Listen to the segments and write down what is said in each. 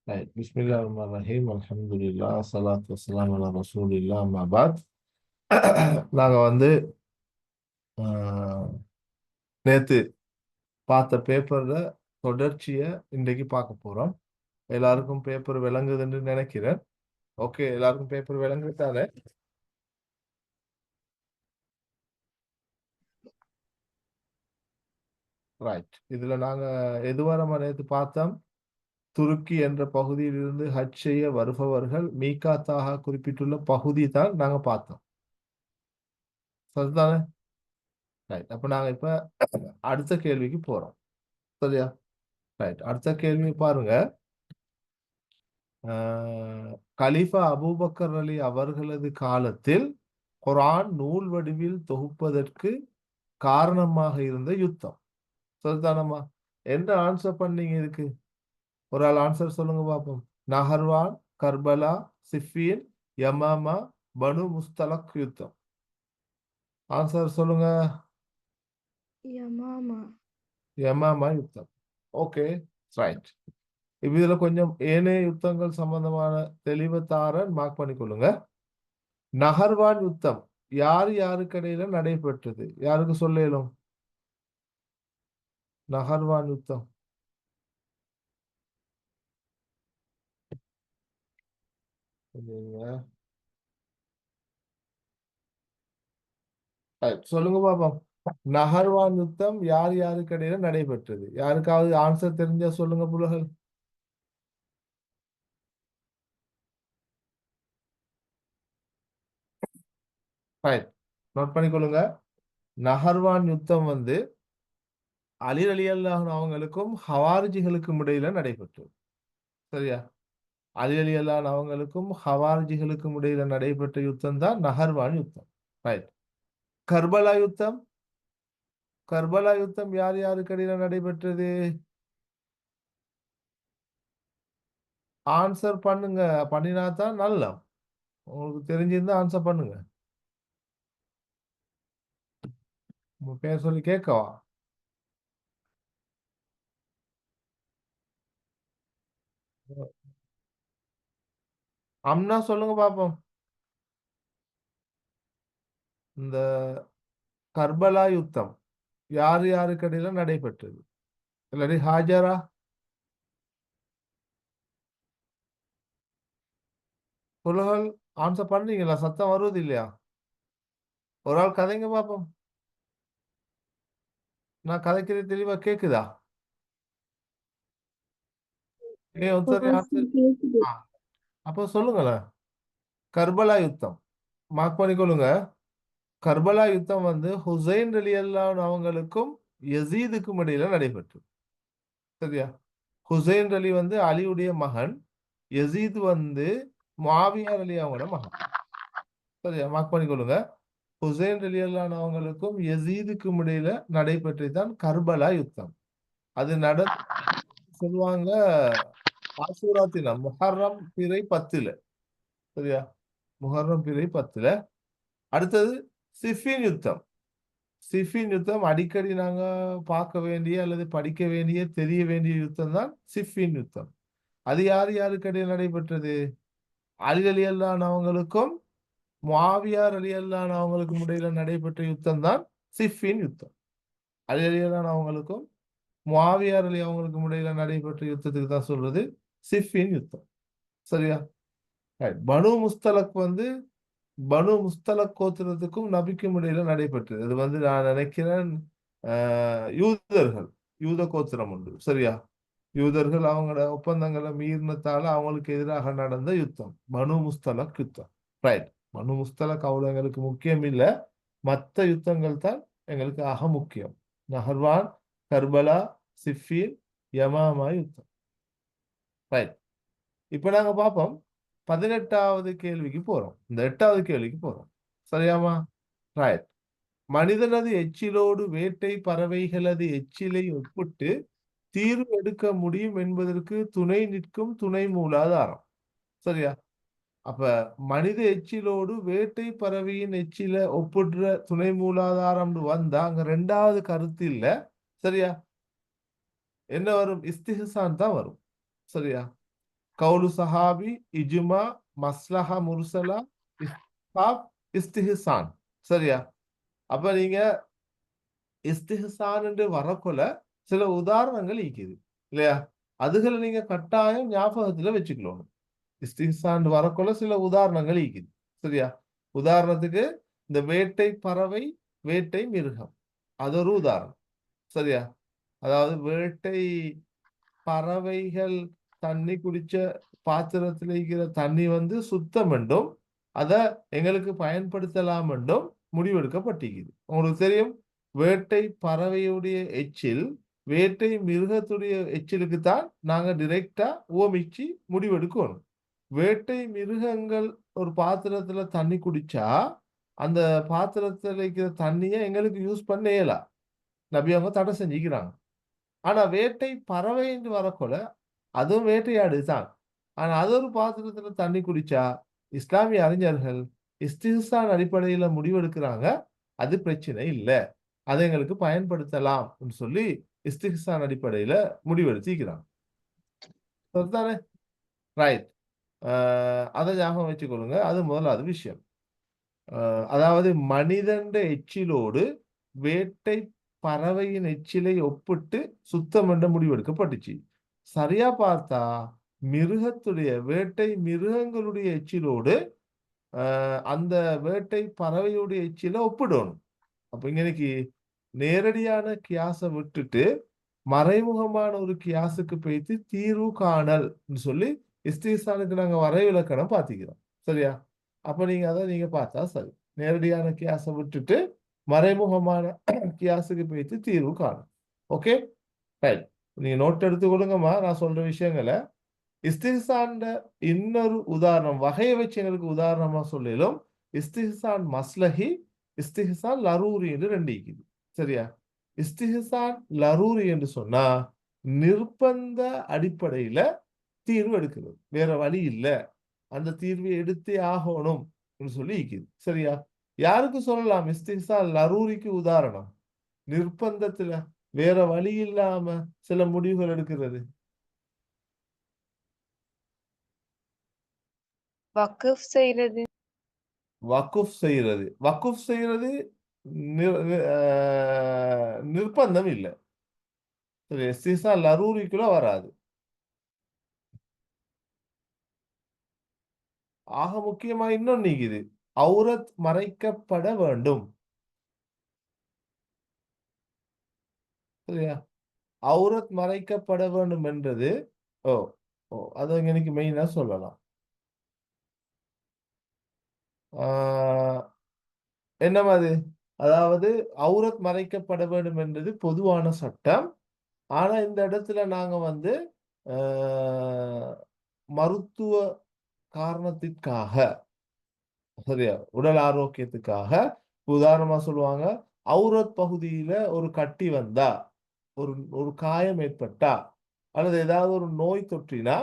Right. Bismillahirrahmanirrahim. Alhamdulillah. Salatu wassalamu ala rasulillah. Amma ba'd. நாங்க நேத்து பார்த்த பேப்பர்ல தொடர்ச்சியை இன்றைக்கு பார்க்க போறோம். எல்லாருக்கும் பேப்பர் விளங்குதுன்னு நினைக்கிறேன். ஓகே, எல்லாருக்கும் பேப்பர் விளங்குதானே? ரைட். இதுல நாங்க எதுவரை நேத்து பார்த்தோம், துருக்கி என்ற பகுதியிலிருந்து ஹஜ் செய்ய வருபவர்கள் மீகாத்தாக குறிப்பிட்டுள்ள பகுதி தான் நாங்க பார்த்தோம். சரிதானே? ரைட். அப்ப நாங்க இப்ப அடுத்த கேள்விக்கு போறோம். சரியா? ரைட். அடுத்த கேள்வி பாருங்க. கலீஃபா அபூபக்கர் அலி அவர்களது காலத்தில் குர்ஆன் நூல் வடிவில் தொகுப்பதற்கு காரணமாக இருந்த யுத்தம். சரிதானம்மா? என்ன ஆன்சர் பண்ணீங்க இதுக்கு? ஒரு ஆள் ஆன்சர் சொல்லுங்க பாப்போம். நஹர்வான், கர்பலா, சிஃபீன், யமாமா, பனு முஸ்தலக் யுத்தம். ஆன்சர் சொல்லுங்க. யமாமா. யமாமா யுத்தம். Okay, right. இதுல கொஞ்சம் ஏனைய யுத்தங்கள் சம்பந்தமான தெளிவை தாரன் மார்க் பண்ணிக்கொள்ளுங்க. நஹர்வான் யுத்தம் யார் யாருக்கு இடையில நடைபெற்றது? யாருக்கு சொல்ல இயலும்? நஹர்வான் யுத்தம் சொல்லுங்க பாப்போம். நஹர்வான் யுத்தம் யார் யாருக்கு இடையில நடைபெற்றது? யாருக்காவது ஆன்சர் தெரிஞ்சா சொல்லுங்க புலகள். நோட் பண்ணிக்கொள்ளுங்க. நஹர்வான் யுத்தம் அலி ரலியல்லாஹு அவங்களுக்கும் ஹவாரிஜிகளுக்கும் இடையில நடைபெற்றது. சரியா? அலி ரலியல்லாஹு அவங்களுக்கும் ஹவாரிஜிகளுக்கும் இடையில நடைபெற்ற யுத்தம் தான் நஹர்வான் யுத்தம். ரைட். கர்பலா யுத்தம். கர்பலா யுத்தம் யார் யாருக்கு இடையில நடைபெற்றது? ஆன்சர் பண்ணுங்க. பண்ணினா தான் நல்லா. உங்களுக்கு தெரிஞ்சிருந்தா ஆன்சர் பண்ணுங்க. உங்க பேர் சொல்லி கேட்கவா? அம்னா சொல்லுங்க பாப்போம். இந்த கர்பலா யுத்தம் யார் யாருக்கு இடையில நடைபெற்றது? இல்லாட்டி ஹாஜரா? புலகள் ஆன்சர் பண்றீங்களா? சத்தம் வருவது இல்லையா? ஒரு ஆள் கதைங்க பாப்போம். நான் கதைக்கிறது தெளிவா கேக்குதா? ஒருத்தர் ஆன்சர். கேக்குது. அப்போ சொல்லுங்களேன். கர்பலா யுத்தம் மார்க் பண்ணிக்கொள்ளுங்க. கர்பலா யுத்தம் ஹுசைன் ரலியல்லாஹு அவங்களுக்கும் யசீதுக்கும் இடையில நடைபெற்றது. சரியா? ஹுசைன் அலி அலியுடைய மகன். யசீத் முஆவியா அலி அவங்களோட மகன். சரியா? மார்க் பண்ணிக்கொள்ளுங்க. ஹுசைன் ரலியல்லாஹு அவங்களுக்கும் யசீதுக்கும் இடையில நடைபெற்றதுதான் கர்பலா யுத்தம். அது சொல்லுவாங்க ஆசூரா தினம் முஹர்ரம் பிறை 10. சரியா? முஹர்ரம் பிறை 10. அடுத்தது சிஃபின் யுத்தம். சிஃபின் யுத்தம் அடிக்கடி நாங்க பார்க்க வேண்டிய அல்லது படிக்க வேண்டிய தெரிய வேண்டிய யுத்தம் தான் சிஃபின் யுத்தம். அது யார் யாருக்கு இடையில் நடைபெற்றது? அலி ரலியல்லாஹு அவங்களுக்கும் முஆவியா ரலியல்லாஹு அவங்களுக்கும் இடையில நடைபெற்ற யுத்தம் தான் சிஃபின் யுத்தம். அலி ரலியல்லாஹு அவங்களுக்கும் முஆவியா ரலி அவங்களுக்கும் இடையில நடைபெற்ற யுத்தத்துக்கு தான் சொல்றது சிஃபின் யுத்தம். சரியா? பனு முஸ்தலக் பனு முஸ்தலக் கோத்திரத்துக்கும் நபிக்கும் இடையில நடைபெற்றது. அது நான் நினைக்கிறேன் யூதர்கள், யூத கோத்திரம் உண்டு. சரியா? யூதர்கள் அவங்களோட ஒப்பந்தங்களை மீறினத்தால அவங்களுக்கு எதிராக நடந்த யுத்தம் பனு முஸ்தலக் யுத்தம். ரைட். பனு முஸ்தலக் அவ்வளவு எங்களுக்கு முக்கியம் இல்ல. மற்ற யுத்தங்கள் தான் எங்களுக்கு ஆக முக்கியம். நஹர்வான், கர்பலா, சிஃபீன், யமாமா யுத்தம். ரைட். இப்ப நாங்க பார்ப்போம். 18வது கேள்விக்கு போறோம். இந்த 8வது கேள்விக்கு போறோம். சரியாமா? ரைட். மனிதனது எச்சிலோடு வேட்டை பறவைகளது எச்சிலை ஒப்பிட்டு தீர்வு எடுக்க முடியும் என்பதற்கு துணை நிற்கும் துணை மூலாதாரம். சரியா? அப்ப மனித எச்சிலோடு வேட்டை பறவையின் எச்சில ஒப்பிடுற துணை மூலாதாரம் வந்தா அங்க 2வது கருத்து இல்ல. சரியா? என்ன வரும்? இஸ்திஹ்சான் தான் வரும். சரியா? கவுலு சஹாபி, இஜ்மா, மஸ்லஹா முர்சலா, இஸ்ஹாப், இஸ்திஹ்சான். சரியா? அப்ப நீங்க இஸ்திஹ்சான் என்று வரக்குள்ள சில உதாரணங்கள் இருக்குது இல்லையா? அதுகளை நீங்க கட்டாயம் ஞாபகத்துல வச்சுக்கணும். இஸ்திஹ்சான் வரக்குள்ள சில உதாரணங்கள் இருக்குது. சரியா? உதாரணத்துக்கு இந்த வேட்டை பறவை, வேட்டை மிருகம், அது ஒரு உதாரணம். சரியா? அதாவது வேட்டை பறவைகள் தண்ணி குடிச்ச பாத்திரத்தில் இருக்கிற தண்ணி வந்து சுத்தம் என்றும் அதை எங்களுக்கு பயன்படுத்தலாம் என்றும் முடிவெடுக்கப்பட்டிருக்குது. உங்களுக்கு தெரியும், வேட்டை பறவையுடைய எச்சில் வேட்டை மிருகத்துடைய எச்சிலுக்கு தான் நாங்க டிரெக்டா ஓமிச்சு முடிவெடுக்கணும். வேட்டை மிருகங்கள் ஒரு பாத்திரத்துல தண்ணி குடிச்சா அந்த பாத்திரத்துல இருக்கிற தண்ணியை எங்களுக்கு யூஸ் பண்ண இயலாம். நபி அவங்க தடை செஞ்சுக்கிறாங்க. ஆனா வேட்டை பறவை என்று வரக்கூட அதுவும் வேட்டையாடு தான். ஆனா அது ஒரு பாத்திரத்துல தண்ணி குடிச்சா இஸ்லாமிய அறிஞர்கள் இஸ்திஹ்சான் அடிப்படையில முடிவெடுக்கிறாங்க. அது பிரச்சனை இல்ல, அதை எங்களுக்கு பயன்படுத்தலாம் சொல்லி இஸ்திஹ்சான் அடிப்படையில முடிவெடுத்திக்கிறாங்க. சரிதானே? ரைட். அதை ஞாபகம் வச்சுக்கொள்ளுங்க. அது முதலாவது விஷயம். அதாவது மனிதன் எச்சிலோடு வேட்டை பறவையின் எச்சிலை ஒப்பிட்டு சுத்தம் என்ற முடிவெடுக்கப்பட்டுச்சு. சரியா பார்த்தா மிருகத்துடைய வேட்டை மிருகங்களுடைய எச்சிலோடு அந்த வேட்டை பறவையுடைய எச்சில ஒப்பிடணும். அப்ப இன்னைக்கு நேரடியான கியாசை விட்டுட்டு மறைமுகமான ஒரு கியாசுக்கு போயிட்டு தீர்வு காணல் சொல்லி இஸ்திஹ்சானுக்கு நாங்க வரைவிலக்கணம் பார்த்திக்கிறோம். சரியா? அப்ப நீங்க அதை நீங்க பார்த்தா சரி. நேரடியான கியாசை விட்டுட்டு மறைமுகமான கியாசுக்கு போயிட்டு தீர்வு காணும். Okay, right. நீங்க நோட் எடுத்து கொடுங்கம்மா நான் சொல்ற விஷயங்களை. இஸ்திஹ்சான் இன்னொரு உதாரணம் வகையை வச்சு எங்களுக்கு உதாரணமா சொல்லிலும் இஸ்திஹ்சான் மஸ்லஹி, இஸ்திஹ்சான் லரூரி என்று ரெண்டு இருக்குது. சரியா? இஸ்திஹ்சான் லரூரி என்று சொன்னா நிர்பந்த அடிப்படையில தீர்வு எடுக்கிறது, வேற வழி இல்ல, அந்த தீர்வை எடுத்தே ஆகணும் சொல்லி இருக்குது. சரியா? யாருக்கு சொல்லலாம் இஸ்திஹ்சான் லரூரிக்கு உதாரணம்? நிர்பந்தத்துல வேற வழி இல்லாம சில முடிவுகள் எடுக்கிறது. வக்ஃப் செய்யறது. வக்குஃப் செய்யறது. வக்குஃப் செய்யறது நிர்பந்தம் இல்லை. இஸ்திஹ்சான் லரூரிக்குள்ள வராது. ஆக முக்கியமா இன்னொன்னு நீக்குது, அவுரத் மறைக்கப்பட வேண்டும். சரியா? அவுரத் மறைக்கப்பட வேண்டும் என்றது ஓ ஓ அது எனக்கு மெயினா சொல்லலாம். என்ன மாதிரி? அதாவது அவுரத் மறைக்கப்பட வேண்டும் என்றது பொதுவான சட்டம். ஆனா இந்த இடத்துல நாங்க வந்து மருத்துவ காரணத்திற்காக, சரியா, உடல் ஆரோக்கியத்துக்காக உதாரணமா சொல்லுவாங்க, அவுரத் பகுதியில ஒரு கட்டி வந்தா, ஒரு ஒரு காயம் ஏற்பட்டா, அல்லது ஏதாவது ஒரு நோய் தொற்றினா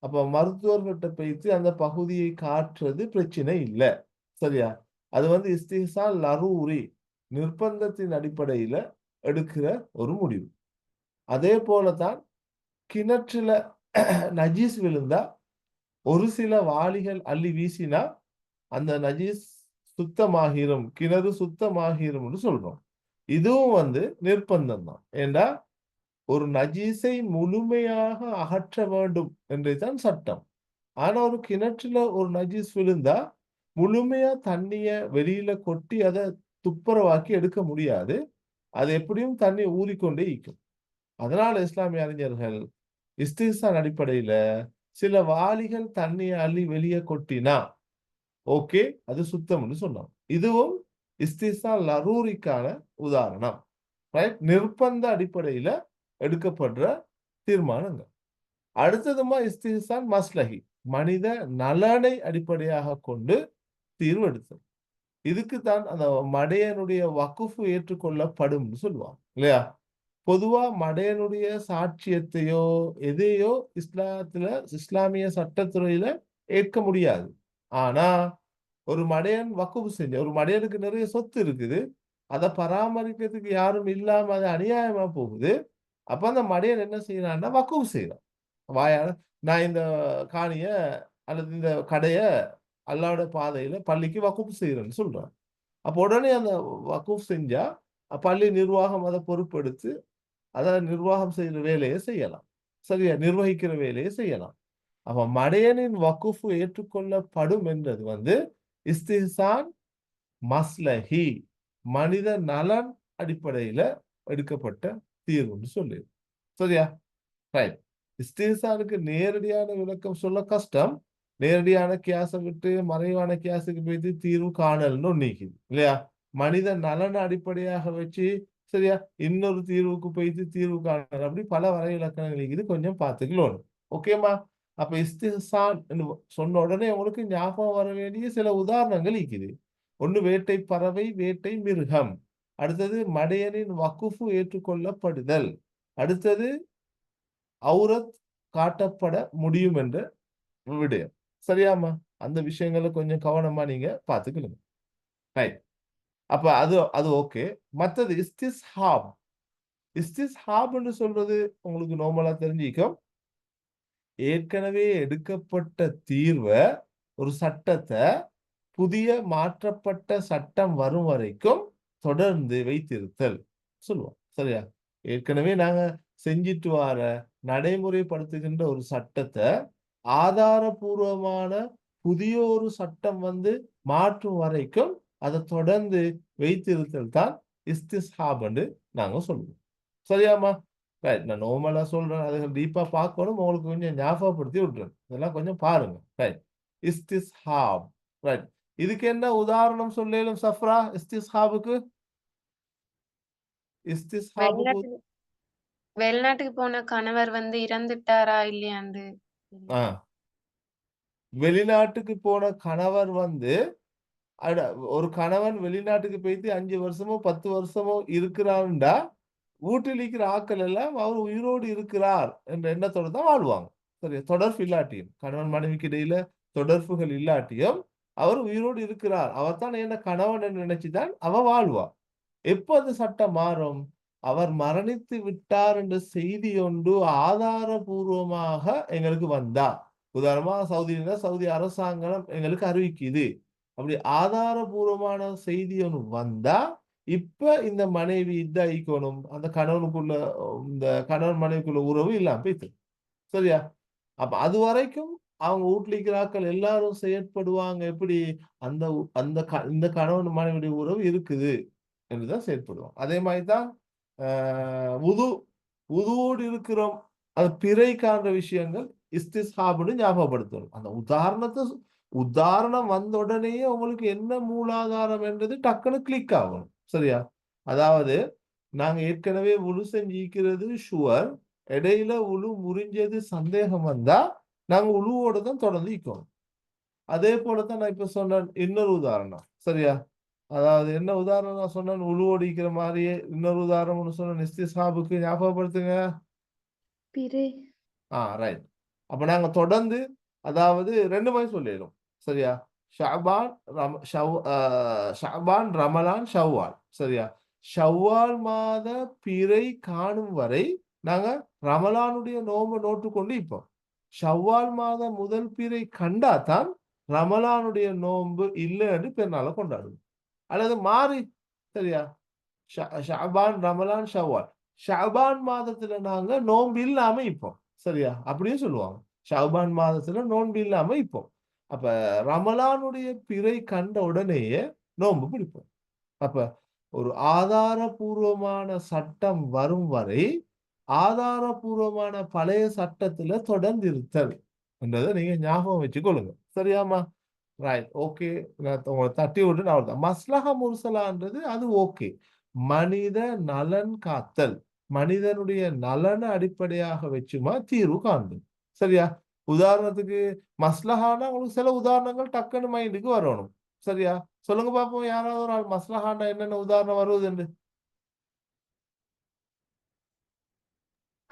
அப்ப மருத்துவர்கிட்ட போயிட்டு அந்த பகுதியை காட்டுறது பிரச்சனை இல்லை. சரியா? அது வந்து இஸ்திஹ்சான் லரூரி, நிர்பந்தத்தின் அடிப்படையில எடுக்கிற ஒரு முடிவு. அதே போலதான் கிணற்றுல நஜீஸ் விழுந்தா ஒரு சில வாளிகள் அள்ளி வீசினா அந்த நஜீஸ் சுத்தமாகிரும், கிணறு சுத்தமாகிரும் சொல்றோம். இதுவும் வந்து நிர்பந்தம் தான். ஏண்டா ஒரு நஜீஸை முழுமையாக அகற்ற வேண்டும் என்றுதான் சட்டம். ஆனா ஒரு கிணற்றுல ஒரு நஜீஸ் விழுந்தா முழுமையா தண்ணிய வெளியில கொட்டி அதை துப்புரவாக்கி எடுக்க முடியாது. அது எப்படியும் தண்ணி ஊறிக்கொண்டே இருக்கும். அதனால இஸ்லாமிய அறிஞர்கள் இஸ்திஹ்சான் அடிப்படையில சில வாளிகள் தண்ணியை அள்ளி வெளியே கொட்டினா ஓகே, அது சுத்தம்னு சொன்னோம். இதுவும் இஸ்திஹ்சான் லரூரிக்கான உதாரணம். ரைட்? நிர்பந்த அடிப்படையில எடுக்கப்படுற தீர்மானங்கள். அடுத்ததுமா இஸ்திஹ்சான் மஸ்லஹி, மனித நலனை அடிப்படையாக கொண்டு தீர்வு எடுத்தது. இதுக்கு தான் அந்த மடையனுடைய வக்குஃபு ஏற்றுக்கொள்ளப்படும் சொல்லுவாங்க இல்லையா? பொதுவா மடையனுடைய சாட்சியத்தையோ எதையோ இஸ்லாத்துல இஸ்லாமிய சட்டத்துறையில ஏற்க முடியாது. ஆனா ஒரு மடையன் வக்குஃபு செஞ்ச, ஒரு மடையனுக்கு நிறைய சொத்து இருக்குது, அதை பராமரிக்கிறதுக்கு யாரும் இல்லாம அது அநியாயமா போகுது. அப்ப அந்த மடையன் என்ன செய்யறான்னா வக்குஃபு செய்யறான். வாயால நான் இந்த காணிய அல்லது இந்த கடைய அல்லாஹ்வுடைய பாதையில பள்ளிக்கு வக்ஃப் செய்யறேன்னு சொல்றான். அப்ப உடனே அந்த வக்ஃப் செஞ்சா பள்ளி நிர்வாகம் அதை பொறுப்பெடுத்து அத நிர்வாகம் செய்யற வேலையை செய்யலாம். சரியா? நிர்வகிக்கிற வேலையை செய்யலாம். அப்ப மடையனின் வக்ஃப் ஏற்றுக்கொள்ளப்படும் என்றது வந்து இஸ்திஹ்சான் மஸ்லஹி மனித நலன் அடிப்படையில எடுக்கப்பட்ட தீர்வுன்னு சொல்லு. சரியா? ரைட். இஸ்திஹ்சானுக்கு நேரடியான விளக்கம் சொல்ல கஷ்டம். நேரடியான கியாஸை விட்டு மறைவான கியாஸுக்கு போயிட்டு தீர்வு காணல்னு ஒண்ணு இருக்குது இல்லையா? மனித நலன் அடிப்படையாக வச்சு சரியா இன்னொரு தீர்வுக்கு போயிட்டு தீர்வு காணல் அப்படி பல வரை இலக்கணங்கள் இருக்குது. கொஞ்சம் பார்த்துக்கலாம். ஓகேமா? அப்ப இஸ்திஹ்சான் சொன்ன உடனே உங்களுக்கு ஞாபகம் வர வேண்டிய சில உதாரணங்கள் இருக்குது. ஒண்ணு வேட்டை பறவை, வேட்டை மிருகம். அடுத்தது மடையனின் வக்குஃபு ஏற்றுக்கொள்ளப்படுதல். அடுத்தது அவுரத் காட்டப்பட முடியும் என்ற விடயம். சரியாமா? அந்த விஷயங்களை கொஞ்சம் கவனமா நீங்க பார்த்துக்கணும். ரைட். அப்ப அது அது ஓகே. மத்தது இஸ்திஸ்ஹாப். இஸ்திஸ்ஹாப் என்று சொல்றது உங்களுக்கு நார்மலா தெரிஞ்சிக்கும். ஏற்கனவே எடுக்கப்பட்ட தீர்வ ஒரு சட்டத்தை புதிய மாற்றப்பட்ட சட்டம் வரும் வரைக்கும் தொடர்ந்து வைத்திருத்தல் சொல்லுவோம். சரியா? ஏற்கனவே நாங்க செஞ்சிட்டு வர நடைமுறைப்படுத்துகின்ற ஒரு சட்டத்தை ஆதாரபூர்வமான புதிய ஒரு சட்டம் வந்து மாற்றும் வரைக்கும் அதை தொடர்ந்து வைத்திருத்தல் தான் இஸ்திஸ்ஹாப் என்று நாங்க சொல்லுவோம். சரியாமா? ரைட். நான் நார்மலா சொல்றேன். அதை டீப்பா பார்க்கணும். உங்களுக்கு கொஞ்சம் ஞாபகப்படுத்தி விட்டுறேன். இதெல்லாம் கொஞ்சம் பாருங்க. ரைட். இஸ்திஸ்ஹாப். ரைட். இதுக்கு என்ன உதாரணம் சொல்லேலும் சஃப்ரா இஸ்திஸ்ஹாபுக்கு? இஸ்திஸ்ஹாபுக்கு வெளிநாட்டுக்கு வெளிநாட்டுக்கு போன கணவர் வந்து இறந்துட்டாரா இல்லையாண்டு ஆ வெளிநாட்டுக்கு போன கணவர் வந்து ஒரு கணவன் வெளிநாட்டுக்கு போயிட்டு 5 வருஷமோ 10 வருஷமோ இருக்கிறாருண்டா வீட்டில் இருக்கிற ஆட்கள் எல்லாம் அவர் உயிரோடு இருக்கிறார் என்ற எண்ணத்தோட தான் வாழ்வாங்க. சரி, தொடர்பு இல்லாட்டியும் கணவன் மனைவிக்கு இடையில தொடர்புகள் இல்லாட்டியும் அவர் உயிரோடு இருக்கிறார், அவர் தான் என்ன கணவன் என்று நினைச்சுதான் அவ வாழ்வா. எப்போ அந்த சட்டம் மாறும்? அவர் மரணித்து விட்டார் என்ற செய்தி ஒன்று ஆதாரபூர்வமாக எங்களுக்கு வந்தா, உதாரணமா சவுதியில சவுதி அரசாங்கம் எங்களுக்கு அறிவிக்குது, அப்படி ஆதாரபூர்வமான செய்தி ஒன்று வந்தா இப்ப இந்த மனைவி இதாயிக்கணும், அந்த கணவனுக்குள்ள இந்த கணவன் மனைவிக்குள்ள உறவு இல்லாம போயிட்டு. சரியா? அப்ப அது வரைக்கும் அவங்க வீட்டுல இருக்கிற ஆட்கள் எல்லாரும் செயற்படுவாங்க எப்படி? அந்த இந்த கணவன் மனைவியுடைய உறவு இருக்குது என்றுதான் செயற்படுவாங்க. அதே மாதிரிதான் உது உதுவோடு இருக்கிறோம். அது பிறை காண்ற விஷயங்கள் இஸ்திஸ்ஹாப்னு ஞாபகப்படுத்தணும். அந்த உதாரணம் வந்த உடனேயே உங்களுக்கு என்ன மூலாதாரம் என்றது டக்குன்னு கிளிக் ஆகணும். சரியா? அதாவது நாங்க ஏற்கனவே உழு செஞ்சிக்கிறது ஷுவர், இடையில உழு முறிஞ்சது சந்தேகம் வந்தா நாங்க உழுவோட தான் தொடர்ந்து இருக்கணும். அதே போலதான் நான் இப்ப சொன்ன இன்னொரு உதாரணம். சரியா? அதாவது என்ன உதாரணம் நான் சொன்னேன்? உழுவோடு இருக்கிற மாதிரியே இன்னொரு உதாரணம்னு சொன்ன இஸ்திஸ்ஹாபுக்கு ஞாபகப்படுத்துங்க. பிறை ரைட். அப்ப நாங்க தொடர்ந்து அதாவது 2 மாதிரி சொல்லிடுறோம். சரியா? ஷஅபான் ஷஅபான், ரமலான், ஷவ்வால். சரியா? ஷவ்வால் மாத பிறை காணும் வரை நாங்க ரமலானுடைய நோன்பை நோட்டுக் கொண்டு இப்போம். ஷவ்வால் மாத முதல் பிறை கண்டா தான் ரமலானுடைய நோன்பு இல்லை என்று பெருநாளை கொண்டாடுவோம். அல்லது மாறி சரியா? ஷஅபான், ரமலான், ஷவ்வால். ஷஅபான் மாதத்துல நாங்க நோன்பு இல்லாம இப்போம். சரியா? அப்படியே சொல்லுவாங்க. ஷஅபான் மாதத்துல நோன்பு இல்லாம இப்போம். அப்ப ரமலானுடைய பிறை கண்ட உடனேயே நோன்பு பிடிப்போம். அப்ப ஒரு ஆதாரபூர்வமான சட்டம் வரும் வரை ஆதாரபூர்வமான பழைய சட்டத்துல தொடர்ந்து இருத்தல் என்றதை நீங்க ஞாபகம் வச்சுக்கொள்ளுங்க. சரியாமா? ரைட். ஓகே. நான் உங்களை தட்டி விட்டு நான் அவ்வளவுதான். மஸ்லஹா முர்சலான்றது அது ஓகே. மனித நலன் காத்தல், மனிதனுடைய நலனை அடிப்படையாக வச்சுமா தீர்வு காண்பது. சரியா? உதாரணத்துக்கு மஸ்லஹானா உங்களுக்கு சில உதாரணங்கள் டக்குன்னு மைண்டுக்கு வரணும். சரியா? சொல்லுங்க பாப்போம், யாராவது ஒரு ஆள் மஸ்லஹான்னா என்னென்ன உதாரணம் வருவதுண்டு?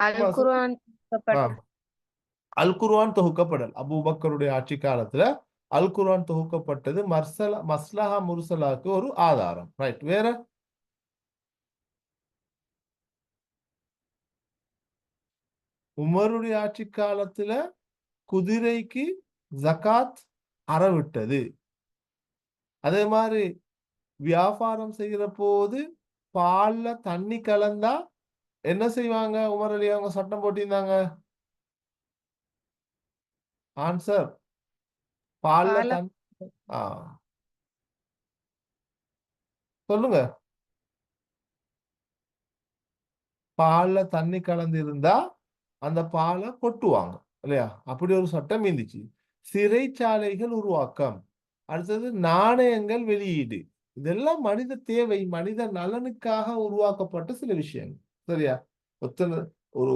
அல் ஆமா, குர்ஆன் ஆ. அல் குர்ஆன் தொகுக்கப்படல் அபூபக்கருடைய ஆட்சி காலத்துல அல் குர்ஆன் தொகுக்கப்பட்டது மஸ்லஹா முர்சலாக்கு ஒரு ஆதாரம். ரைட். வேற உமருடைய ஆட்சி காலத்துல குதிரைக்கு ஜகாத் அறவிட்டது. அதே மாதிரி வியாபாரம் செய்யற போது பால்ல தண்ணி கலந்தா என்ன செய்வாங்க? உமர் அலி அவங்க சட்டம் போட்டிருந்தாங்க. ஆன்சர், பால்ல பால தண்ணி. ஆ, சொல்லுங்க. பால்ல தண்ணி கலந்து இருந்தா அந்த பாலை கொட்டுவாங்க இல்லையா? அப்படி ஒரு சட்டம் இருந்துச்சு. சிறைச்சாலைகள் உருவாக்கம், அடுத்தது நாணயங்கள் வெளியீடு, இதெல்லாம் மனித தேவை, மனித நலனுக்காக உருவாக்கப்பட்ட சில விஷயங்கள். சரியா? ஒத்தன ஒரு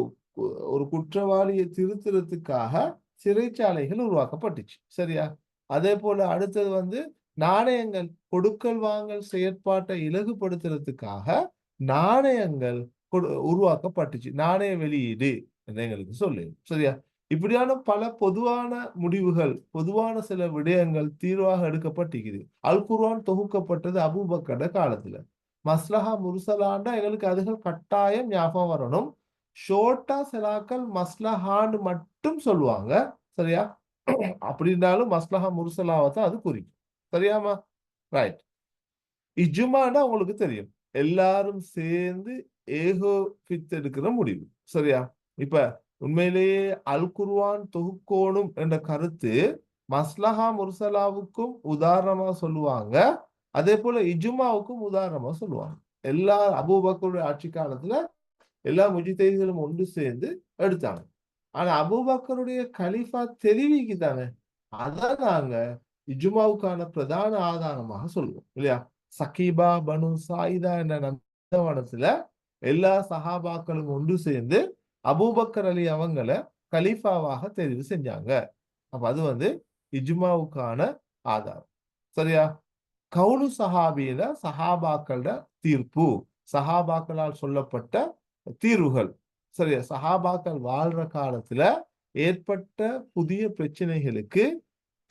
ஒரு குற்றவாளியை திருத்துறதுக்காக சிறைச்சாலைகள் உருவாக்கப்பட்டுச்சு. சரியா? அதே போல அடுத்தது வந்து நாணயங்கள், கொடுக்கல் வாங்கல் செயற்பாட்டை இலகுபடுத்துறதுக்காக நாணயங்கள் உருவாக்கப்பட்டுச்சு. நாணய வெளியீடு என்று எங்களுக்கு சொல்லு. சரியா? இப்படியான பல பொதுவான முடிவுகள், பொதுவான சில விடயங்கள் தீர்வாக எடுக்கப்பட்டிருக்குது. அல் குர்ஆன் தொகுக்கப்பட்டது அபூபக்கர் காலத்துல. மஸ்லஹா முர்சலாண்டா எங்களுக்கு அதுகள் கட்டாயம் ஞாபகம் வரணும். ஷோட்டா சிலாக்கள் மஸ்லஹான்னு மட்டும் சொல்லுவாங்க. சரியா? அப்படின்னாலும் மஸ்லஹா முர்சலாவை தான் அது குறிக்கும். சரியாமா? ரைட். இஜ்மான்னா உங்களுக்கு தெரியும், எல்லாரும் சேர்ந்து ஏகோபித்து முடிவு. சரியா? இப்ப உண்மையிலேயே அல் குர்ஆன் தொகுக்கோணும் என்ற கருத்து மஸ்லஹா முர்சலாவுக்கும் உதாரணமா சொல்லுவாங்க. அதே போல இஜ்மாவுக்கும் உதாரணமா சொல்லுவாங்க. எல்லா அபூபக்கருடைய ஆட்சி காலத்துல எல்லா முஜ்தஹிதுகளும் ஒன்று சேர்ந்து எடுத்தாங்க. ஆனா அபூபக்கருடைய கலீஃபா தெரிவிக்குதானே, அதான் நாங்க இஜ்மாவுக்கான பிரதான ஆதாரமாக சொல்லுவோம் இல்லையா? சகீபா பனு சாயிதா என்ற நந்தவனத்துல எல்லா சஹாபாக்களும் ஒன்று சேர்ந்து அபூபக்கர் அலி அவங்கள கலீஃபாவாக தெரிவு செஞ்சாங்க. அப்ப அது வந்து இஜ்மாவுக்கான ஆதாரம். சரியா? கவுலு சஹாபியில சஹாபாக்கள தீர்ப்பு, சஹாபாக்களால் சொல்லப்பட்ட தீர்வுகள். சரியா? சஹாபாக்கள் வாழ்ற காலத்துல ஏற்பட்ட புதிய பிரச்சனைகளுக்கு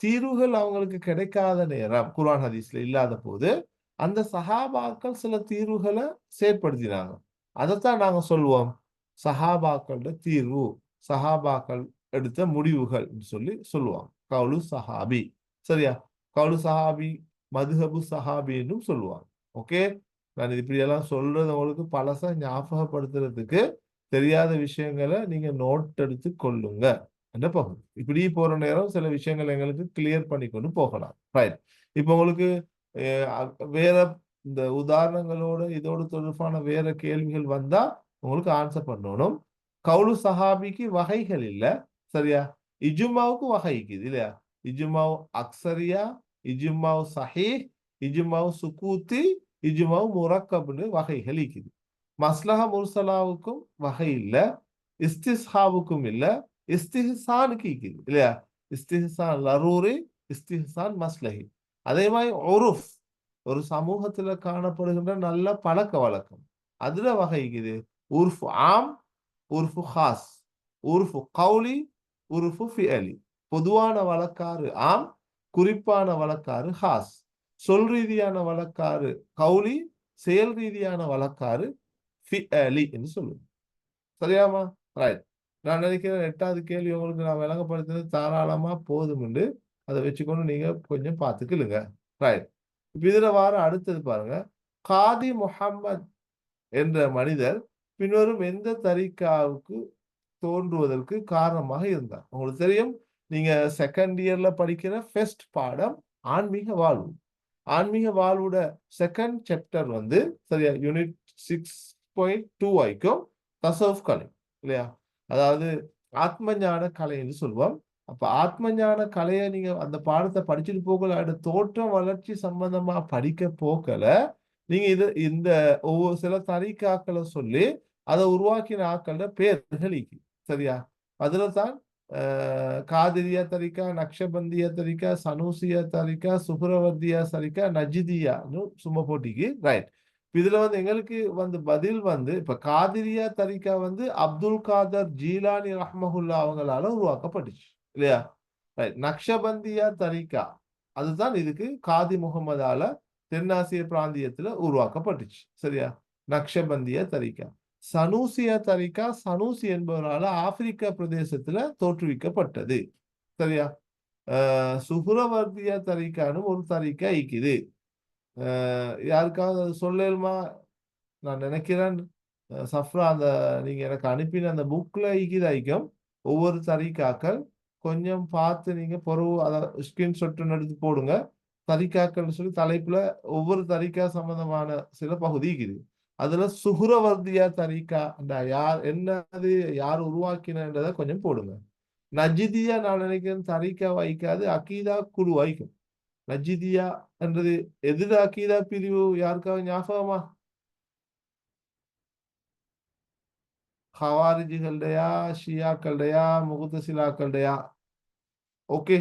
தீர்வுகள் அவங்களுக்கு கிடைக்காத நேரம், குர்ஆன் ஹதீஸ்ல இல்லாத போது அந்த சஹாபாக்கள் சில தீர்வுகளை செயற்படுத்தினாங்க. அதைத்தான் நாங்க சொல்லுவோம் சஹாபாக்களோட தீர்வு, சஹாபாக்கள் எடுத்த முடிவுகள் சொல்லி சொல்லுவாங்க. கவுலு சஹாபி. சரியா? கவுலு சஹாபி, மதுஹபு சஹாபின்னு சொல்லுவாங்க. ஓகே, நான் இப்படியெல்லாம் சொல்றது உங்களுக்கு பழச ஞாபகப்படுத்துறதுக்கு, தெரியாத விஷயங்களை நீங்க நோட் எடுத்து கொள்ளுங்க என்ற பகுதி. இப்படி போற நேரம் சில விஷயங்கள் எங்களுக்கு கிளியர் பண்ணி கொண்டு போகலாம். ரைட். இப்போ உங்களுக்கு வேற இந்த உதாரணங்களோட இதோட தொடர்பான வேற கேள்விகள் வந்தா உங்களுக்கு ஆன்சர் பண்ணணும். கவுலு சஹாபிக்கு வகைகள் இல்ல. சரியா? இஜ்மாவுக்கு வகை இருக்குது இல்லையா? இஜ்மாவு அக்ஸரியா, இஜ்மாவு சஹீஹ், இஜ்மாவு சுகூத்தி, இஜ்மாவு முரக்கப்னு வகைகள் இருக்குது. மஸ்லஹா முர்சலாவுக்கும் வகை இல்ல, இஸ்திஸ்ஹாவுக்கும் இல்ல, இஸ்திஹ்சானுக்கு இருக்குது இல்லையா? இஸ்திஹ்சான் லரூரி, இஸ்திஹ்சான் மஸ்லஹி. அதே மாதிரி உருஃப், ஒரு சமூகத்துல காணப்படுகின்ற நல்ல பழக்க வழக்கம், அதுல வகைக்குது. உர்ஃப் ஆம், உர்ஃபு ஹாஸ், உர்ஃபு கௌலி, உர்ஃபு ஃபிஅலி. பொதுவான வழக்காறு ஆம், குறிப்பான வழக்காறு ஹாஸ். சொல் ரீதியான வழக்காறு கௌலி, செயல் ரீதியான வழக்காறு ஃபிஅலி என்று சொல்லுவோம். சரியாமா? ரைட். நான் நினைக்கிறேன் 8வது கேள்வி உங்களுக்கு நான் விளங்கப்படுத்தினது தாராளமா போதும் என்று அதை வச்சுக்கொண்டு நீங்க கொஞ்சம் பார்த்துக்கிடுங்க. ரைட். இப்ப இதுல வார அடுத்தது பாருங்க. காதி முஹம்மத் என்ற மனிதர் பின்வரும் எந்த தரிகாவுக்கு தோன்றுவதற்கு காரணமாக இருந்தார்? உங்களுக்கு தெரியும், நீங்க செகண்ட் இயர்ல படிக்கிற ஃபர்ஸ்ட் பாடம் ஆன்மீக வாழ்வு. ஆன்மீக வாழ்வோட செகண்ட் சாப்டர் வந்து சரியா யூனிட் 6.2 வரைக்கும் தசவுஃப் கலை இல்லையா? அதாவது ஆத்ம ஞான கலை என்று சொல்லுவோம். அப்ப ஆத்ம ஞான கலையை நீங்க அந்த பாடத்தை படிச்சுட்டு போகல, அது தோற்றம் வளர்ச்சி சம்பந்தமா படிக்க போக்கல, நீங்க இந்த ஒவ்வொரு சில தரிகாக்களை சொல்லி அதை உருவாக்கின ஆக்கள பேர்கள் இருக்கு. சரியா? அதுல தான் காதிரியா தரிகா, நக்ஷபந்தியா தரிகா, சனூசியா தரிகா, சுஹ்ரவர்தியா தரிகா, நஜிதியான்னு சும்மா போட்டிக்கு. ரைட். இதுல வந்து எங்களுக்கு வந்து பதில் வந்து இப்ப காதிரியா தரிகா வந்து அப்துல் காதர் ஜீலானி ரஹ்மஹுல்லா அவங்களால உருவாக்கப்பட்டுச்சு இல்லையா? ரைட். நக்ஷபந்தியா தரிகா அதுதான் இதுக்கு காதி முகமதால தென்னாசிய பிராந்தியத்துல உருவாக்கப்பட்டுச்சு. சரியா? நக்ஷபந்தியா தரிகா. சனூசியா தரிகா சனூசி என்பவரால் ஆப்பிரிக்கா பிரதேசத்துல தோற்றுவிக்கப்பட்டது. சரியா? சுஹ்ரவர்தியா தரிகான்னு ஒரு தரிகா இருக்குது. யாருக்காவது அது சொல்லலுமா? நான் நினைக்கிறேன் சஃப்ரா, அந்த நீங்க எனக்கு அனுப்பின அந்த புக்ல இருக்குது ஐக்கம். ஒவ்வொரு தரிகாக்கள் கொஞ்சம் பார்த்து நீங்க பொறவு அதை ஸ்கிரீன்ஷாட் எடுத்து போடுங்க. தரிகாக்கள் சொல்லி தலைப்புல ஒவ்வொரு தரிகா சம்பந்தமான சில பகுதி இருக்குது. அதுல சுஹ்ரவர்தியா தரிகா யார் என்னது, யார் உருவாக்கினன்றதை கொஞ்சம் போடுங்க. நஜிதியா நான் நினைக்கிறேன் தரிகா வைக்காது, அகீதா குழு வைக்கும். நஜிதியா என்றது எதிர அகீதா பிரிவு யாருக்காவது ஞாபகமா? ஹவாரிஜிகளுடையா, ஷியாக்களுடையா, முகுத்தசிலாக்களுடையா? ஓகே,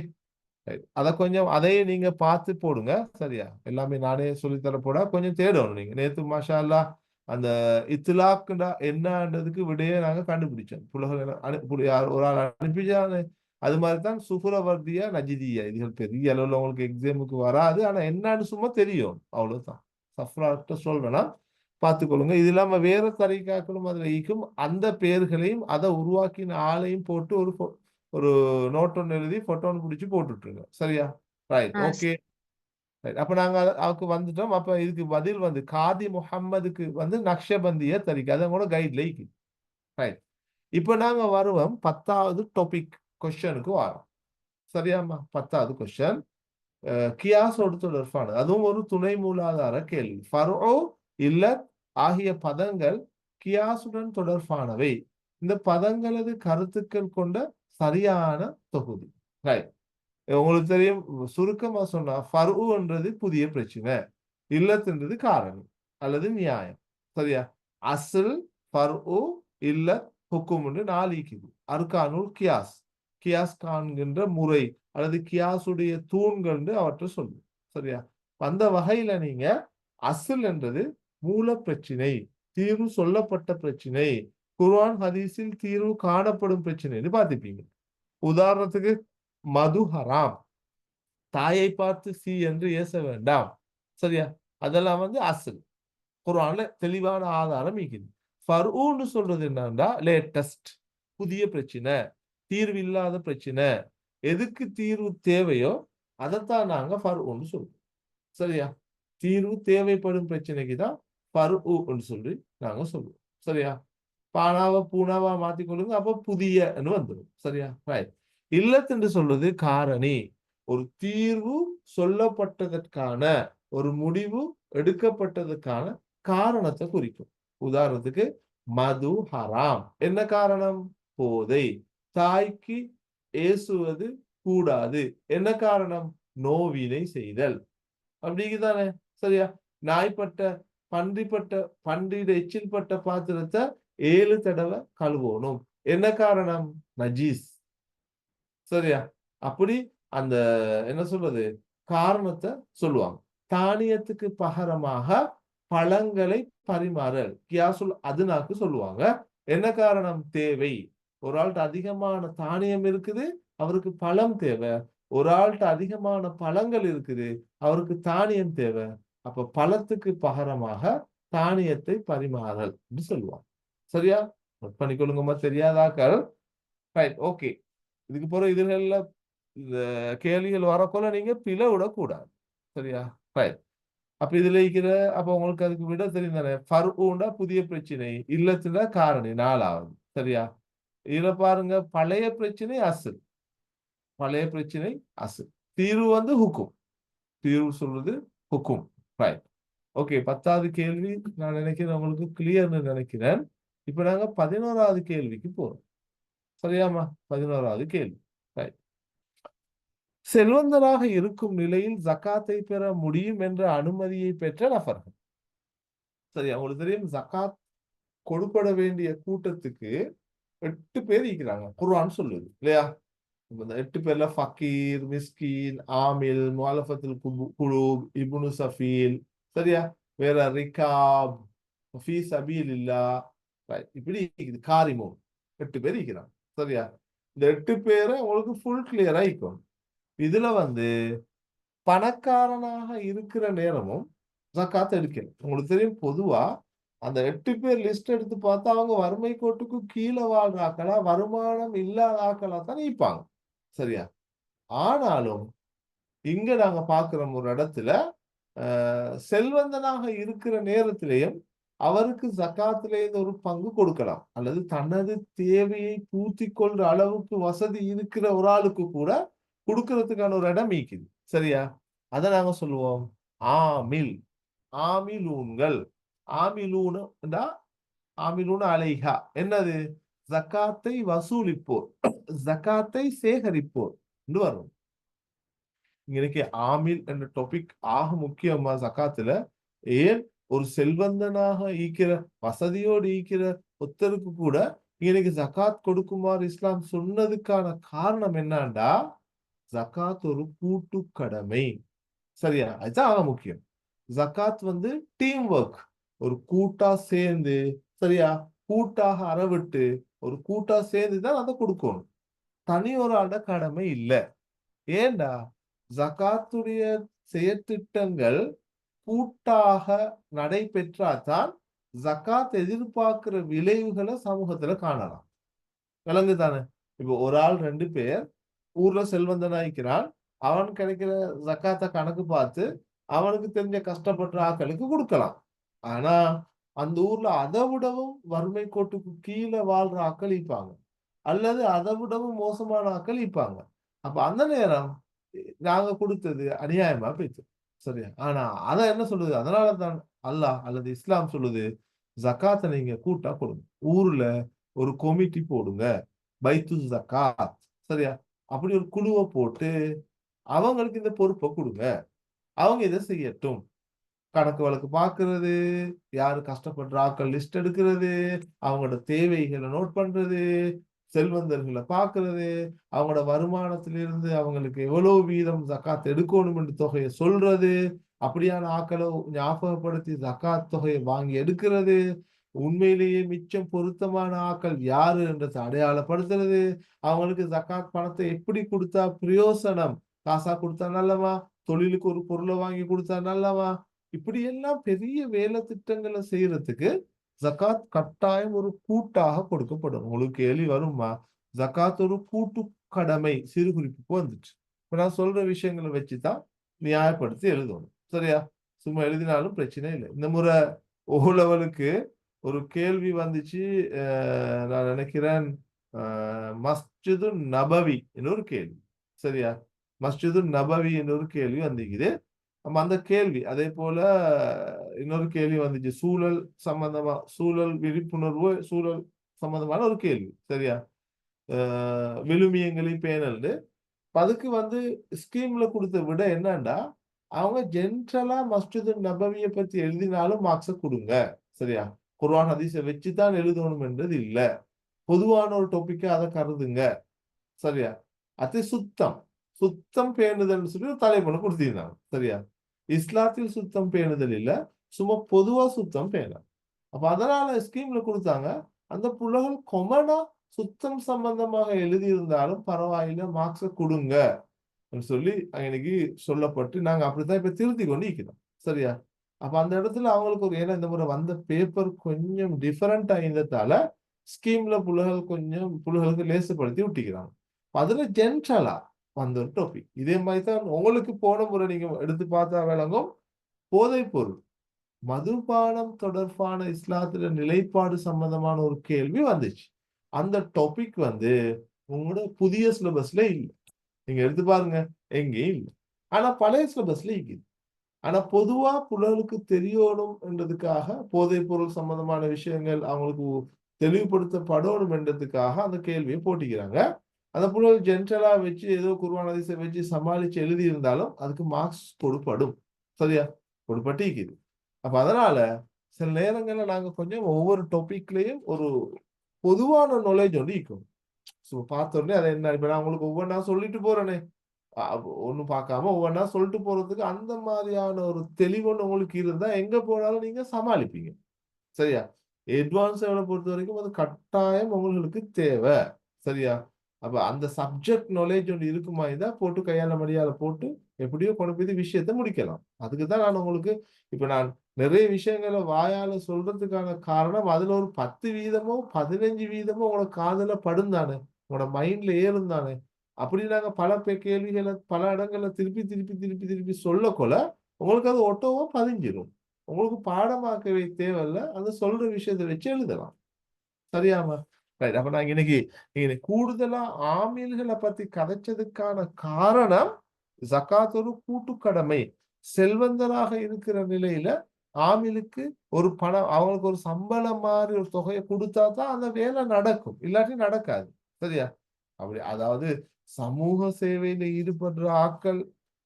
அத கொஞ்சம் அதையும் நீங்க பார்த்து போடுங்க. சரியா? எல்லாமே நானே சொல்லித்தர போட கொஞ்சம் தேடணும். நீங்க நேத்து மாஷா அல்லாஹ் அந்த இத்லாக்னா என்னன்றதுக்கு விடையே நாங்க கண்டுபிடிச்சோம். ஒரு ஆள் அனுப்பிச்சாங்க. அது மாதிரி தான் சுஹ்ரவர்தியா நஜிதியா, இதுகள் பெரிய அளவுல உங்களுக்கு எக்ஸாமுக்கு வராது. ஆனா என்னன்னு சும்மா தெரியும், அவ்வளவுதான். சஃப்ராட்ட சொல்றேன்னா பார்த்துக்கொள்ளுங்க. இது இல்லாம வேற தரிகாக்களும் அதுல ஈக்கும். அந்த பெயர்களையும் அதை உருவாக்கின ஆளையும் போட்டு ஒரு நோட் ஒன்று எழுதி போட்டோ ஒன்று பிடிச்சி போட்டுட்டுருங்க. சரியா? ரைட், ஆ ஓகே. ரைட், அப்ப நாங்க அதுக்கு வந்துட்டோம். அப்ப இதுக்கு பதில் வந்து காதி முஹம்மதுக்கு வந்து நக்ஷபந்திய தரிகா, அதை கூட கைட்ல இருக்கு. ரைட், இப்ப நாங்க வருவோம் 10வது டாபிக் கொஸ்டனுக்கு வரோம். சரியாம்மா? 10வது கொஸ்டன் கியாஸோடு தொடர்பானது. அதுவும் ஒரு துணை மூலாதார கேள்வி. ஃபர்உ, இல்லத் ஆகிய பதங்கள் கியாசுடன் தொடர்பானவை. இந்த பதங்களது கருத்துக்கள் கொண்ட சரியான தொகுதி. ரைட், உங்களுக்கு தெரியும். சுருக்கமா சொன்னா ஃபர்உன்றது புதிய பிரச்சனை, இல்லத்ன்றது காரணம் அல்லது நியாயம். சரியா? அஸ்ல், ஃபர்உ, இல்லத், ஹுக்கும்னு 4 இருக்குது. அர்கானுல் கியாஸ், கியாஸ் காண்கின்ற முறை அல்லது கியாசுடைய தூண்கள் அவற்றை சொல்லும். சரியா? அந்த வகையில நீங்க அஸ்ல் என்றது மூல பிரச்சினை, தீர்வு சொல்லப்பட்ட பிரச்சினை, குர்ஆன் ஹதீஸில் தீர்வு காணப்படும் பிரச்சனைன்னு பார்த்துப்பீங்க. உதாரணத்துக்கு மது ஹராம், தாயை பார்த்து சி என்று ஏச வேண்டாம். சரியா? அதெல்லாம் வந்து அஸ்ல், குர்ஆன்ல தெளிவான ஆதாரம் இருக்குது. ஃபர்ஊன்னு சொல்றது என்னன்னா லேட்டஸ்ட், புதிய பிரச்சனை, தீர்வு இல்லாத பிரச்சனை. எதுக்கு தீர்வு தேவையோ அதைத்தான் நாங்க ஃபர்ஊன்னு சொல்றோம். சரியா? தீர்வு தேவைப்படும் பிரச்சனைக்கு தான் ஃபர்ஊன்னு சொல்லி நாங்க சொல்லுவோம். சரியா? பானாவை பூனாவா மாத்திக்கொள்ளுங்க, அப்போ புதியன்னு வந்துடும். சரியா? ரைட். இல்லத் என்று சொல்றது காரணி, ஒரு தீர்வு சொல்லப்பட்டதற்கான, ஒரு முடிவு எடுக்கப்பட்டதுக்கான காரணத்தை குறிக்கும். உதாரணத்துக்கு மது ஹராம், என்ன காரணம்? போதை. தாய்க்கு ஏசுவது கூடாது, என்ன காரணம்? நோவினை செய்தல். அப்படிங்குதானே? சரியா? நாய்ப்பட்ட, பன்றிப்பட்ட, பன்றியோட எச்சில் பட்ட பாத்திரத்தை 7 தடவை கழுவணும், என்ன காரணம்? நஜீஸ். சரியா? அப்படி அந்த என்ன சொல்றது, காரணத்தை சொல்லுவாங்க. தானியத்துக்கு பகரமாக பழங்களை பரிமாறல் கியாசுல் அதுனாக்கு சொல்லுவாங்க. என்ன காரணம்? தேவை. ஒரு ஆள்கிட்ட அதிகமான தானியம் இருக்குது, அவருக்கு பழம் தேவை. ஒரு ஆள்கிட்ட அதிகமான பழங்கள் இருக்குது, அவருக்கு தானியம் தேவை. அப்ப பழத்துக்கு பகரமாக தானியத்தை பரிமாறல் சொல்லுவாங்க. சரியா? நோட் பண்ணிக்கொள்ளுங்கம்மா தெரியாதாக்கள். Right, okay. இதுக்கு பிறகு இதுல இந்த கேள்விகள் வரக்குள்ள நீங்க பிழை விடக்கூடாது. சரியா? ரைட். அப்ப இதுல இருக்கிற, அப்ப உங்களுக்கு அதுக்கு விட தெரியும் தானே. ஃபர்ஊண்டா புதிய பிரச்சனை, இல்லத்துல காரணி 4வது. சரியா? இதுல பாருங்க, பழைய பிரச்சனை அஸ்ல், பழைய பிரச்சனை அஸ்ல், தீர்வு வந்து ஹுக்கும், தீர்வு சொல்றது ஹுக்கும். Right, okay. 10வது கேள்வி நான் நினைக்கிறேன் உங்களுக்கு கிளியர்னு நினைக்கிறேன். இப்ப நாங்க 11வது கேள்விக்கு போறோம். சரியாமா? 11வது கேள்வி. ரைட். செல்வந்தராக இருக்கும் நிலையில் ஜக்காத்தை பெற முடியும் என்ற அனுமதியை பெற்ற நபர்கள். சரியா? உங்களுக்கு தெரியும், ஜக்காத் கொடுப்பட வேண்டிய கூட்டத்துக்கு 8 பேர் இருக்கிறாங்க, குர்ஆன் சொல்லுது இல்லையா? இந்த 8 பேர்ல ஃபக்கீர், மிஸ்கீன், ஆமில், முஅல்லஃபத்துல் குலூப், இப்னு சஃபீல். சரியா? வேற ரிகாப், ஃபீ சபீலில்லாஹ். ரைட், இப்படி இருக்குது. காரிமூன் 8 பேர் இருக்கிறாங்க. சரியா? இந்த 8 பேரை உங்களுக்கு ஃபுல் கிளியரா இருக்கும். இதுல வந்து பணக்காரனாக இருக்கிற நேரமும் ஜக்காத் எடுக்கல. உங்களுக்கு தெரியும், பொதுவா அந்த 8 பேர் லிஸ்ட் எடுத்து பார்த்தா அவங்க வறுமை கோட்டுக்கு கீழே வாழ்ற ஆக்களா, வருமானம் இல்லாத ஆக்களா தான் இருப்பாங்க. சரியா? ஆனாலும் இங்க நாங்க பார்க்கிறோம் ஒரு இடத்துல, அ செல்வந்தனாக இருக்கிற நேரத்திலேயும் அவருக்கு ஜக்காத்திலே ஒரு பங்கு கொடுக்கலாம். அல்லது தனது தேவையை பூர்த்திக் கொள்ற அளவுக்கு வசதி இருக்கிற ஒரு ஆளுக்கு கூட குடுக்கிறதுக்கான ஒரு இடம் இருக்குது. சரியா? அத நாங்க சொல்லுவோம். ஆமில். ஆமிலூன்கள். ஆமிலூன் என்றா ஆமிலூன அலைஹா. என்னது? ஜக்காத்தை வசூலிப்போர். ஜக்காத்தை சேகரிப்போர் என்று வரும். இன்னைக்கு ஆமில் என்ற டாபிக் ஆக முக்கியமா ஜக்காத்துல. ஏன் ஒரு செல்வந்தனாக ஈக்கிற வசதியோடு ஈக்கிற ஒருத்தருக்கு கூட இன்னைக்கு ஜக்காத் கொடுக்குமாறு இஸ்லாம் சொன்னதுக்கான காரணம் என்னன்னா, ஜக்காத் ஒரு கூட்டு கடமை. சரியா? அதுதான் ஆக முக்கியம். ஜக்காத் வந்து டீம் ஒர்க். ஒரு கூட்டா சேர்ந்து, சரியா? கூட்டாக அரவிட்டு, ஒரு கூட்டா சேர்ந்து தான் அத குடுக்கணும். தனி ஒரு ஆளோட கடமை இல்ல. ஏன்டா? ஜகாத்துடைய செயற்றிட்டங்கள் கூட்டாக நடைபெற்றாதான், ஜகாத் எதிர்பார்க்கிற விளைவுகள சமூகத்துல காணலாம். விளங்குதானே? இப்போ ஒரு ஆள் 2 பேர் ஊர்ல செல்வந்தனாயிருக்கிறான். அவன் கிடைக்கிற ஜக்காத்த கணக்கு பார்த்து, அவனுக்கு தெரிஞ்ச கஷ்டப்படுற ஆட்களுக்கு குடுக்கலாம். ஆனா, அந்த ஊர்ல அத விடவும் வறுமை கோட்டுக்கு கீழ வாழ்ற ஆட்கள் இருப்பாங்க. அல்லது அத விடவும் மோசமான ஆட்கள் இருப்பாங்க. அப்ப அந்த நேரம் நாங்க குடுத்தது அநியாயமா போயிட்டு. சரியா? ஆனா, அத என்ன சொல்லுது? அதனால தான் அல்லாஹ் அல்லது இஸ்லாம் சொல்லுது, ஜக்காத்த நீங்க கூட்டா கொடுங்க. ஊர்ல ஒரு கமிட்டி போடுங்க. பைத்துல் ஜக்காத். சரியா? அப்படி ஒரு குழுவ போட்டு, அவங்களுக்கு இந்த பொறுப்ப குடுங்க. அவங்க இத செய்யட்டும். கணக்கு வழக்கு பார்க்கிறது, யாரு கஷ்டப்படுற ஆட்கள் லிஸ்ட் எடுக்கிறது, அவங்களோட தேவைகள நோட் பண்றது, செல்வந்தர்கள பார்க்கிறது, அவங்களோட வருமானத்திலிருந்து அவங்களுக்கு எவ்வளவு வீதம் ஜக்காத் எடுக்கணும் என்ற தொகைய சொல்றது, அப்படியான ஆட்கள ஞாபகப்படுத்தி ஜக்காத் தொகைய வாங்கி எடுக்கிறது, உண்மையிலேயே மிச்சம் பொருத்தமான ஆட்கள் யாரு என்றத அடையாளப்படுத்துறது, அவங்களுக்கு ஜக்காத் பணத்தை எப்படி குடுத்தா பிரயோசனம்? காசா குடுத்தா நல்லவா? தொழிலுக்கு ஒரு பொருள வாங்கி குடுத்தா நல்லவா? இப்படியெல்லாம் பெரிய வேலை திட்டங்கள செய்யறதுக்கு ஜகாத் கட்டாயம் ஒரு கூட்டாக கொடுக்கப்படும். உங்களுக்கு கேள்வி வருமா? ஜகாத் ஒரு கூட்டு கடமை சிறு குறிப்புக்கு வந்துச்சு. இப்ப நான் சொல்ற விஷயங்கள வச்சுதான் நியாயப்படுத்தி எழுதணும். சரியா? சும்மா எழுதினாலும் பிரச்சனை இல்ல. இந்த முறை ஓ லெவலுக்கு ஒரு கேள்வி வந்துச்சு. நான் நினைக்கிறேன் மஸ்ஜிது நபவி என்ற ஒரு கேள்வி. சரியா? மஸ்ஜிது நபவி என்ற ஒரு கேள்வி வந்திருக்குது. நம்ம அந்த கேள்வி அதே போல இன்னொரு கேள்வி வந்துச்சு. சூழல் விழிப்புணர்வு, சூழல் சம்பந்தமான ஒரு கேள்வி. சரியா? விழுமியங்களை பேணல்னு. அதுக்கு வந்து ஸ்கீம்ல குடுத்த விட என்னன்னா, அவங்க ஜென்ரலா மஸ்ஜிது நபவிய பத்தி எழுதினாலும் மார்க்ஸ குடுங்க. சரியா? குர்ஆன் ஹதீஸ வச்சு தான் எழுதணும் என்றது இல்ல. பொதுவான ஒரு டாபிக்கா அத கருதுங்க. சரியா? அது சுத்தம். சுத்தம் பேணுதல்னு சொல்லி ஒரு தலைப்புல குடுத்திருந்தாங்க. சரியா? இஸ்லாத்தில் சுத்தம் பேணுதல் இல்ல. சும்மா பொதுவா சுத்தம் பேணல். அப்ப அதனால ஸ்கீம்ல குடுத்தாங்க. அந்த புள்ளைகள் கொமனா சுத்தம் சம்பந்தமாக எழுதியிருந்தாலும் பரவாயில்ல மார்க்ஸ குடுங்க. சொல்லி அன்னைக்கு சொல்லப்பட்டு நாங்க அப்படித்தான் இப்ப திருத்திக் கொண்டு இருக்கிறோம். சரியா? அப்ப அந்த இடத்துல அவங்களுக்கு ஒரு ஏன்னா இந்த முறை வந்த பேப்பர் கொஞ்சம் டிஃபரெண்டா இருந்ததால ஸ்கீம்ல புள்ளைகளுக்கு லேசுப்படுத்தி விட்டிக்கிறாங்க. அதுல ஜென்ரலா வந்த ஒரு டாபிக். இதே மாதிரி தான் உங்களுக்கு போன முறை நீங்க எடுத்து பார்த்தா விளங்கும். போதைப் பொருள், மதுபானம் தொடர்பான இஸ்லாத்துல நிலைப்பாடு சம்பந்தமான ஒரு கேள்வி வந்துச்சு. அந்த டாபிக் வந்து உங்களோட புதிய சிலபஸ்ல இல்ல. நீங்க எடுத்து பாருங்க. எங்கேயும் இல்ல. ஆனா பழைய சிலபஸ்ல இருக்குது. ஆனா பொதுவா புலவர்களுக்கு தெரியணும் என்றதுக்காக போதைப் பொருள் சம்பந்தமான விஷயங்கள் அவங்களுக்கு தெளிவுபடுத்தப்படணும் என்றதுக்காக அந்த கேள்வியை போட்டிக்கிறாங்க. அந்த புலவர்கள் ஜென்ரலா வச்சு ஏதோ குர்ஆன் ஹதீஸை வச்சு சமாளிச்சு எழுதி இருந்தாலும் அதுக்கு மார்க்ஸ் கொடுப்படும். சரியா? கொடுப்பட்டிருக்குது. அப்ப அதனால சில நேரங்கள்ல நாங்க கொஞ்சம் ஒவ்வொரு டாபிக்லயும் ஒரு பொதுவான நாலேட்ஜ் வந்து இருக்கும். சோ பார்த்த உடனே அதை என்ன இப்ப நான் உங்களுக்கு ஒவ்வொன்றா சொல்லிட்டு போறேனே. ஒண்ணும் பார்க்காம ஒவ்வொன்றா சொல்லிட்டு போறதுக்கு அந்த மாதிரியான ஒரு தெளிவுன்னு உங்களுக்கு இருந்தா எங்க போனாலும் நீங்க சமாளிப்பீங்க. சரியா? அட்வான்ஸ் லெவல பொறுத்தவரைக்கும் அது கட்டாயம் உங்களுக்கு தேவை. சரியா? அப்ப அந்த சப்ஜெக்ட் நாலேஜ் ஒன்று இருக்குமா இருந்தா போட்டு கையாள மடியால போட்டு எப்படியோ கொண்டு போய் விஷயத்தை முடிக்கலாம். அதுக்கு தான் நான் உங்களுக்கு இப்ப நான் நிறைய விஷயங்களை வாயால சொல்றதுக்கான காரணம் அதுல ஒரு 10% 15% உங்களோட காதுல படும் தானே, உங்களோட மைண்ட்ல ஏறும் தானே. அப்படி நாங்க பல கேள்விகளை பல இடங்கள்ல திருப்பி திருப்பி திருப்பி திருப்பி சொல்லக்கொள்ள உங்களுக்கு அது ஒட்டோவோ பதிஞ்சிரும். உங்களுக்கு பாடமாக்கவே தேவையில்ல. அந்த சொல்ற விஷயத்தை வச்சு எழுதலாம். சரியாமா? ரைட். அப்ப நாங்க இன்னைக்கு இன்னைக்கு கூடுதலா ஆமீல்களை பத்தி கதைச்சதுக்கான காரணம், ஜகாத் ஒரு கூட்டுக்கடமை. செல்வந்தராக இருக்கிற நிலையில ஆமீலுக்கு ஒரு பணம் அவங்களுக்கு ஒரு சம்பளம் மாரி ஒரு தொகையை குடுத்தா தான் அந்த வேலை நடக்கும். இல்லாட்டி நடக்காது. சரியா? அப்படி அதாவது சமூக சேவையில ஈடுபடுற ஆட்கள்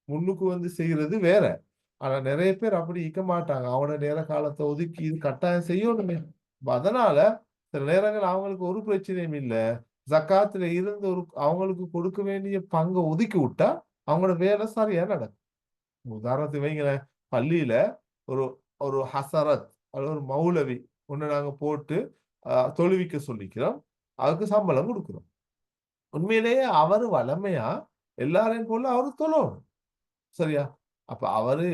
முன்னுக்கு வந்து செய்யறது வேற. ஆனா நிறைய பேர் அப்படி இருக்க மாட்டாங்க. அவனோட நேர காலத்தை ஒதுக்கி இது கட்டாயம் செய்யணுமே. அப்ப அதனால சில நேரங்கள் அவங்களுக்கு ஒரு பிரச்சனையும் இல்ல. ஜக்காத்துல இருந்து ஒரு அவங்களுக்கு கொடுக்க வேண்டிய பங்கை ஒதுக்கி விட்டா அவங்களோட வேலை சரியா நடக்கும். உதாரணத்துக்கு வைங்களேன், பள்ளியில ஒரு ஒரு ஹசரத் அல்லது ஒரு மௌலவி ஒண்ணு நாங்க போட்டு தொழுவிக்க சொல்லிக்கிறோம். அதுக்கு சம்பளம் கொடுக்கிறோம். உண்மையிலேயே அவரு வளமையா எல்லாரையும் போல அவரு தொழணும். சரியா? அப்ப அவரு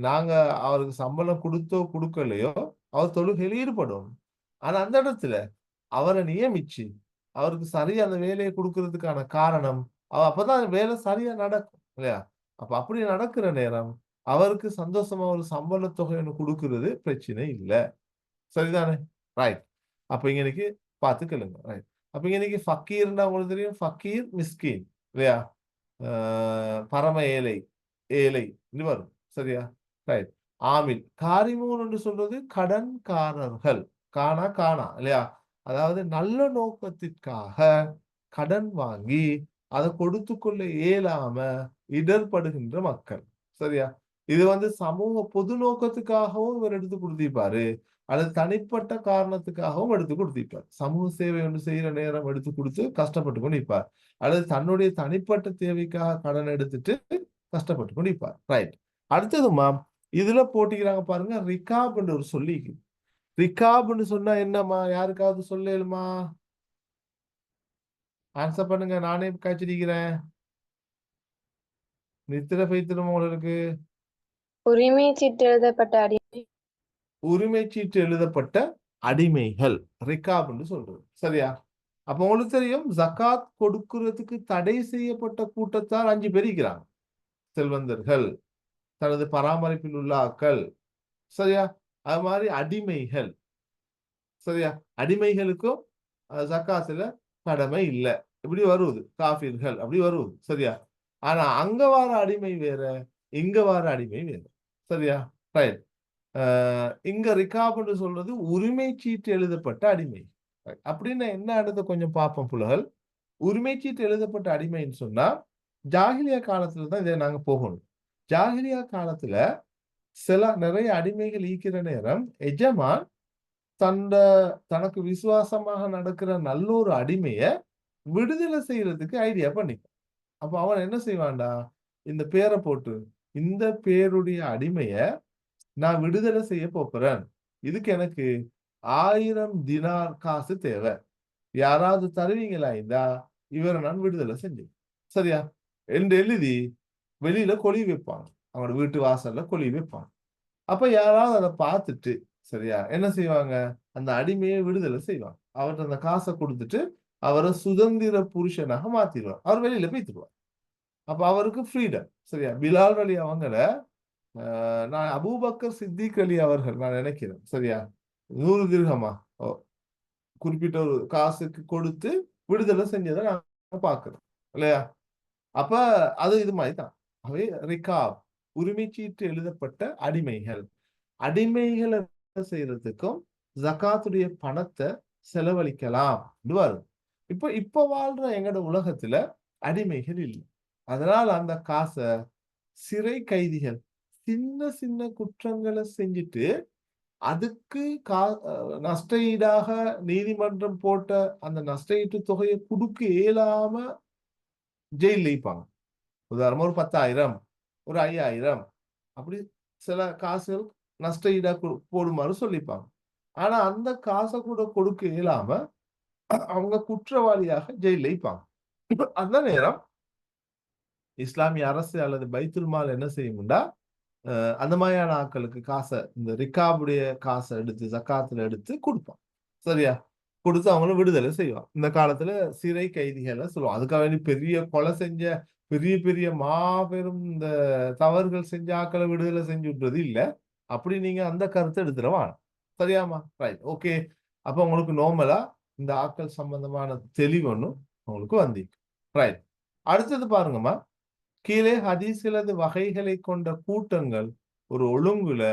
நாங்க அவருக்கு சம்பளம் குடுத்தோ குடுக்கலையோ அவர் தொழுகையில ஈடுபடணும். ஆனா அந்த இடத்துல அவரை நியமிச்சு அவருக்கு சரியா அந்த வேலையை கொடுக்கறதுக்கான காரணம் அப்பதான் வேலை சரியா நடக்கும் இல்லையா? அப்ப அப்படி நடக்கிற நேரம் அவருக்கு சந்தோஷமா ஒரு சம்பள தொகை ஒண்ணு கொடுக்கிறது பிரச்சனை இல்ல. சரிதானே? ரைட். அப்ப இங்க இன்னைக்கு பாத்துக்கலுங்க. ரைட். அப்ப இங்க இன்னைக்கு ஃபக்கீர்னா உங்களுக்கு தெரியும். ஃபக்கீர், மிஸ்கீன் இல்லையா? அ பரம ஏழை, ஏழை வரும். சரியா? ரைட். ஆமீல். காரிமூன் என்று சொல்றது கடன்காரர்கள். காணா காணா இல்லையா? அதாவது நல்ல நோக்கத்திற்காக கடன் வாங்கி அதை கொடுத்துக்கொள்ள இயலாம இடர்படுகின்ற மக்கள். சரியா? இது வந்து சமூக பொது நோக்கத்துக்காகவும் இவர் எடுத்து கொடுத்திருப்பாரு. அல்லது தனிப்பட்ட காரணத்துக்காகவும் எடுத்து கொடுத்திருப்பார். சமூக சேவை ஒன்று செய்யற நேரம் எடுத்து கொடுத்து கஷ்டப்பட்டு கொண்டு இருப்பார். அல்லது தன்னுடைய தனிப்பட்ட தேவைக்காக கடன் எடுத்துட்டு கஷ்டப்பட்டு கொண்டு இருப்பார். ரைட். அடுத்ததுமா இதுல போட்டிக்கிறாங்க பாருங்க, ரிகாப்னு ஒரு சொல்லி. ரிகாப்னு சொன்னா என்னம்மா? யாருக்காவது சொல்லேலுமா? ஆன்சர் பண்ணுங்க. நானே காய்ச்சிருக்கிறேன். நித்திர பைத்திரம் உங்களுக்கு. உரிமை சீட்டு எழுதப்பட்ட அடிமை. உரிமை சீட்டு எழுதப்பட்ட அடிமைகள் ரிகாப்னு சொல்றது. சரியா? அப்ப உங்களுக்கு தெரியும் ஜகாத் கொடுக்கிறதுக்கு தடை செய்யப்பட்ட கூட்டத்தார் 5 பேர் இருக்கிறாங்க. செல்வந்தர்கள், தனது பராமரிப்பில் உள்ள ஆக்கள். சரியா? அது மாதிரி அடிமைகள். சரியா? அடிமைகளுக்கும் ஜக்காத்துல கடமை இல்ல. இப்படி வருவது காஃபிர்கள் அப்படி வருவது. சரியா? ஆனா அங்க வார அடிமை வேற, இங்க வார அடிமை வேற. சரியா? ரைட். இங்க ரிகாப்னு சொல்றது உரிமை சீட்டு எழுதப்பட்ட அடிமை. அப்படின்னு என்ன அடுத்து கொஞ்சம் பார்ப்போம் புலகள். உரிமை சீட்டு எழுதப்பட்ட அடிமைன்னு சொன்னா ஜாகிலியா காலத்துல தான் இதை நாங்க போகணும். ஜாகிலியா காலத்துல நிறைய அடிமைகள் ஈக்கிற நேரம் எஜமான் தந்த தனக்கு விசுவாசமாக நடக்கிற நல்ல ஒரு அடிமைய விடுதலை செய்யறதுக்கு ஐடியா பண்ணிக்கும். அப்ப அவன் என்ன செய்வான்டா, இந்த பேரை போட்டு இந்த பேருடைய அடிமைய நான் விடுதலை செய்ய போறேன். இதுக்கு எனக்கு 1000 தினார் காசு தேவை. யாராவது தருவீங்களா? இந்தா இவரை நான் விடுதலை செஞ்சேன். சரியா? என்று எழுதி வெளியில கொலி வைப்பாங்க. அவனோட வீட்டு வாசல்ல கொலி வைப்பாங்க. அப்ப யாராவது அதை பார்த்துட்டு சரியா என்ன செய்வாங்க? அந்த அடிமையை விடுதலை செய்வாங்க. அவர்கிட்ட அந்த காசை கொடுத்துட்டு அவரை சுதந்திர புருஷனாக மாத்திடுவார். அவர் வெளியில போய்த்துருவார். அப்ப அவருக்கு ஃப்ரீடம். சரியா? பிலால் அலி அவங்கள நான் அபூபக்கர் சித்திக் அலி அவர்கள் நான் நினைக்கிறேன். சரியா? 100 திர்ஹமா குறிப்பிட்ட ஒரு காசுக்கு கொடுத்து விடுதலை செஞ்சதை நான் பார்க்கிறோம் இல்லையா? அப்ப அது இது மாதிரிதான். அவை ரிகாப் உரிமைச்சீட்டு எழுதப்பட்ட அடிமைகள். அடிமைகளை செய்யறதுக்கும் ஜகாத்துடைய பணத்தை செலவழிக்கலாம் வரும். இப்ப வாழ்ற எங்கட உலகத்துல அடிமைகள் இல்லை. அதனால அந்த காசை சிறை கைதிகள் சின்ன சின்ன குற்றங்களை செஞ்சுட்டு அதுக்கு நஷ்ட ஈடாக நீதிமன்றம் போட்ட அந்த நஷ்ட ஈட்டு தொகையை கொடுக்க இயலாம ஜெயில வைப்பாங்க. உதாரணமா ஒரு 10,000 ஒரு 5,000 அப்படி சில காசுகள் நஷ்ட ஈடா போடுமாறு சொல்லிப்பாங்க. ஆனா அந்த காசை கூட கொடுக்க இயலாம அவங்க குற்றவாளியாக ஜெயில வைப்பாங்க. அந்த நேரம் இஸ்லாமிய அரசு அல்லது பைத்துல் மால் என்ன செய்யும்டா, அந்த மாதிரியான ஆட்களுக்கு காசை, இந்த ரிகாபுடைய காசை எடுத்து ஜக்காத்துல எடுத்து கொடுப்பான். சரியா? கொடுத்து அவங்கள விடுதலை செய்வான். இந்த காலத்துல சிறை கைதிகளை சொல்லுவான். அதுக்காக வேண்டி பெரிய கொலை செஞ்ச பெரிய பெரிய மாபெரும் இந்த தவறுகள் செஞ்ச ஆட்களை விடுதலை செஞ்சு விடுறது இல்ல. அப்படி நீங்க அந்த கருத்தை எடுத்துடவா. சரியாமா? Right, okay. அப்ப உங்களுக்கு நார்மலா இந்த ஆட்கள் சம்பந்தமான தெளிவு ஒண்ணும் உங்களுக்கு வந்திருக்கு. ரைட். அடுத்தது பாருங்கம்மா, கீழே ஹதீஸ்களது வகைகளை கொண்ட கூட்டங்கள் ஒரு ஒழுங்குல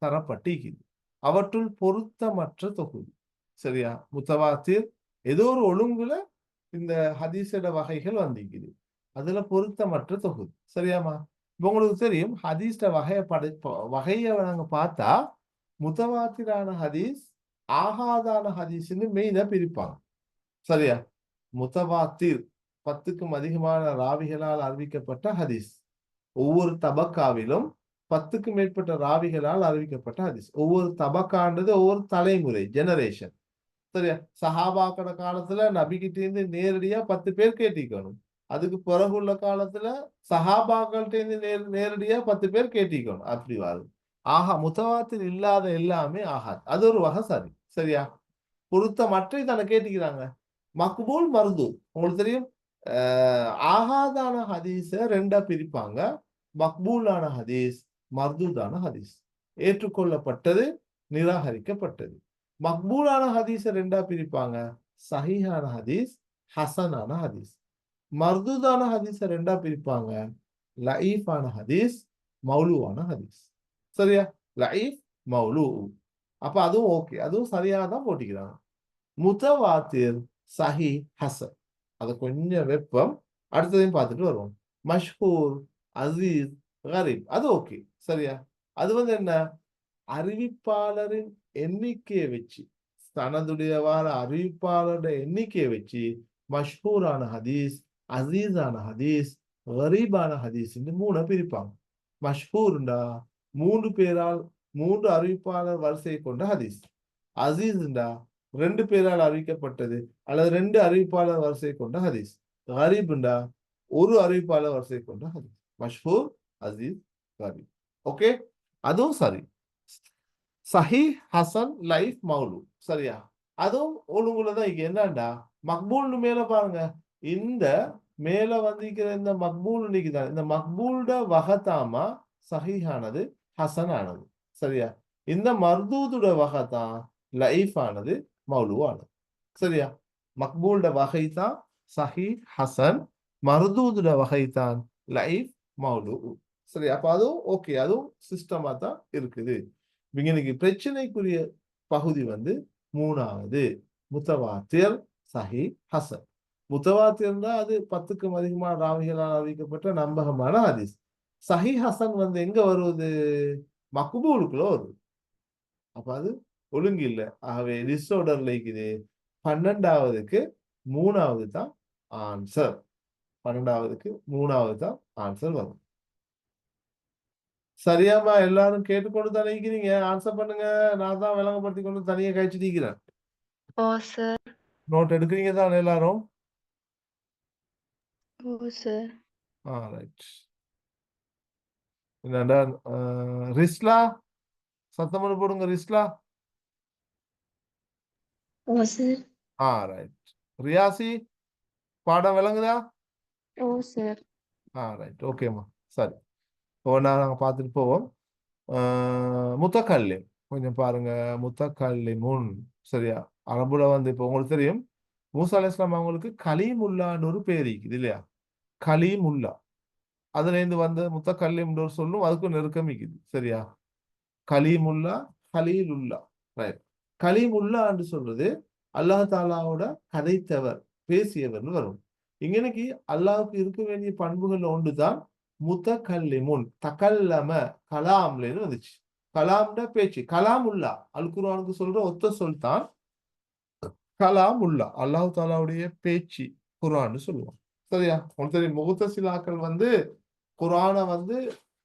தரப்பட்டிருக்குது. அவற்றுள் பொருத்தமற்ற தொகுதி. சரியா? முத்தவாத்திர் ஏதோ ஒரு ஒழுங்குல இந்த ஹதீஸோட வகைகள் வந்திருக்குது. அதுல பொருத்தமற்ற தொகுதி. சரியாமா? இப்ப உங்களுக்கு தெரியும் ஹதீஸ்ட வகையை நாங்க பார்த்தா முத்தவாத்திரான ஹதீஸ், ஆகாதான ஹதீஸ்ன்னு மெயினா பிரிப்பாங்க. சரியா? முத்தவாத்திர் 10க்கும் அதிகமான ராவிகளால் அறிவிக்கப்பட்ட ஹதீஸ். ஒவ்வொரு தபக்காவிலும் 10க்கும் மேற்பட்ட ராவிகளால் அறிவிக்கப்பட்ட ஹதீஸ். ஒவ்வொரு தபக்கான்றது ஒவ்வொரு தலைமுறை, ஜெனரேஷன். சரியா? சஹாபாக்கட காலத்துல நபிகிட்ட இருந்து நேரடியா 10 பேர் கேட்டிக்கணும். அதுக்கு பிறகுள்ள காலத்துல சஹாபாக்கள்ட்ட இருந்து நேரடியா 10 பேர் கேட்டிக்கணும். அப்படி வருது. முத்தவாத்தில் இல்லாத எல்லாமே ஆகாது. அது ஒரு வகை சரி. சரியா? பொருத்தமற்ற தானே கேட்டிக்கிறாங்க. மக்பூல் மர்து உங்களுக்கு தெரியும். ஆகாதான ஹதீஸ ரெண்டா பிரிப்பாங்க. மக்பூலான ஹதீஸ், மர்தூதான ஹதீஸ். ஏற்றுக்கொள்ளப்பட்டது, நிராகரிக்கப்பட்டது. மக்பூலான ஹதீஸ ரெண்டா பிரிப்பாங்க. சஹீஹான ஹதீஸ், ஹசனான ஹதீஸ். மர்தூதான ஹதீஸ ரெண்டா பிரிப்பாங்க. லஈஃபான ஹதீஸ், மௌலுவான ஹதீஸ். சரியா? லஈஃப், மௌலு. அப்ப அதுவும் ஓகே, அதுவும் சரியா தான் போட்டிக்கிறாங்க. முத்தவாத்திர், சஹி, ஹசன். அது கொஞ்சம் வெப்பம். அடுத்ததையும் பார்த்துட்டு வருவோம். மஷ்ஹூர், அசீஸ், கரீப். அது ஓகே. சரியா? அது வந்து என்ன, அறிவிப்பாளரின் எண்ணிக்கையை வச்சு, தனதுடைய வார அறிவிப்பாளருடைய எண்ணிக்கையை வச்சு மஷ்ஹூரான ஹதீஸ், அசீஸான ஹதீஸ், கரீபான ஹதீஸ் 3 பிரிப்பாங்க. மஷ்ஹூர்ண்டா 3 பேரால் 3 அறிவிப்பாளர் வரிசையை கொண்ட ஹதீஸ். அசீஸ்ண்டா 2 பேரால் அறிவிக்கப்பட்டது அல்லது 2 அறிவிப்பாளர் வரிசை கொண்ட ஹதீஸ். கரீப்ண்டா 1 அறிவிப்பாளர் வரிசை கொண்ட ஹதீஸ். மஷ்ஹூர், அசீஸ், கரீப். ஓகே, அதுவும் சரி. சஹி, ஹசன், லைஃப், மௌலு. சரியா? அதுவும் ஒழுங்குலதான் இங்க என்னண்டா, மக்பூல்னு மேல பாருங்க. இந்த மேல வந்திருக்கிற இந்த மக்பூல் நிக்குதான், இந்த மக்பூல்ட வகத்தாமா சஹீஹானது, ஹசன் ஆனது. சரியா? இந்த மர்தூதுட வகத்தான் லைஃப் ஆனது, மௌலுவானது. சரியா? மக்பூல்ட வகை தான் சஹி, ஹசன். மர்தூதுட வகை தான் லைஃப், மௌலு. சரி, அப்ப அதுவும் ஓகே, அதுவும் சிஸ்டமா தான் இருக்குது. இன்னைக்கு பிரச்சனைக்குரிய பகுதி வந்து 3வது முத்தவாத்திர், சஹி, ஹசன். முத்தவாத்திர் தான் அது 10க்கும் அதிகமான ராவிகளால் அறிவிக்கப்பட்ட நம்பகமான ஹதீஸ். சஹி, ஹசன் வந்து எங்க வருவது? மக்பூலுக்குள்ள வருது. அப்ப அது ஒழுங்கு இல்லை. ஆகவே டிஸ்ஆர்டர்ல இருக்குது. 12வதுக்கு 3வது தான் ஆன்சர். 12வதுக்கு 3வது தான் ஆன்சர் வரும். சரியாமா? எல்லாரும் கேட்டுக்கொண்டு தானே இருக்கிறீங்க. ஆன்சர் பண்ணுங்க. நான் தான் விளங்கப்படுத்தி கொண்டு தனியா கழிச்சுட்டு இருக்கிறேன். ஓ சார். நோட் எடுக்கிறீங்க தானே எல்லாரும்? ஓ சார். ரைட். என்னடா ரிஸ்லா, சத்தம் போடுங்க ரிஸ்லா. ஓ சார். ரைட். ரியாசி, பாடம் விளங்குதா? ஓ சார். ரைட், ஓகேம்மா. சரி, ஒவ்வொன்றா நாங்கள் பார்த்துட்டு போவோம். முத்தக்கல்லிம் கொஞ்சம் பாருங்க. முத்தக்கல்லிமுன். சரியா? அரபுல வந்து இப்போ உங்களுக்கு தெரியும், மூசா அலைஹிஸ்ஸலாம் அவங்களுக்கு கலீமுல்லான்னு ஒரு பேர் இருக்குது இல்லையா? கலீமுல்லா, அதுல இருந்து வந்த முத்தக்கல்லிம் சொல்லும் அதுக்கும் நெருக்கம் இருக்குது. சரியா? கலீமுல்லா, கலீலுல்லா. ரைட். கலீமுல்லா என்று சொல்றது அல்லாஹ் தாலாவோட கதைத்தவர், பேசியவர்னு வரும். இங்கனைக்கு அல்லாஹ்வுக்கு இருக்க வேண்டிய பண்புகள் ஒன்றுதான் முத்தகல்லிமுன். தகல்லம, கலாம்லன்னு வந்துச்சு. கலாம்னா பேச்சு. கலாமுல்லா அல் குர்ஆனுக்கு சொல்ற ஒத்த சொல் தான் கலாமுல்லா. அல்லாஹ் தாலாவுடைய பேச்சு குர்ஆன்னு சொல்லுவோம். சரியா? உங்களுக்கு தெரியும் முகத்தசிலாக்கள் வந்து குர்ஆனை வந்து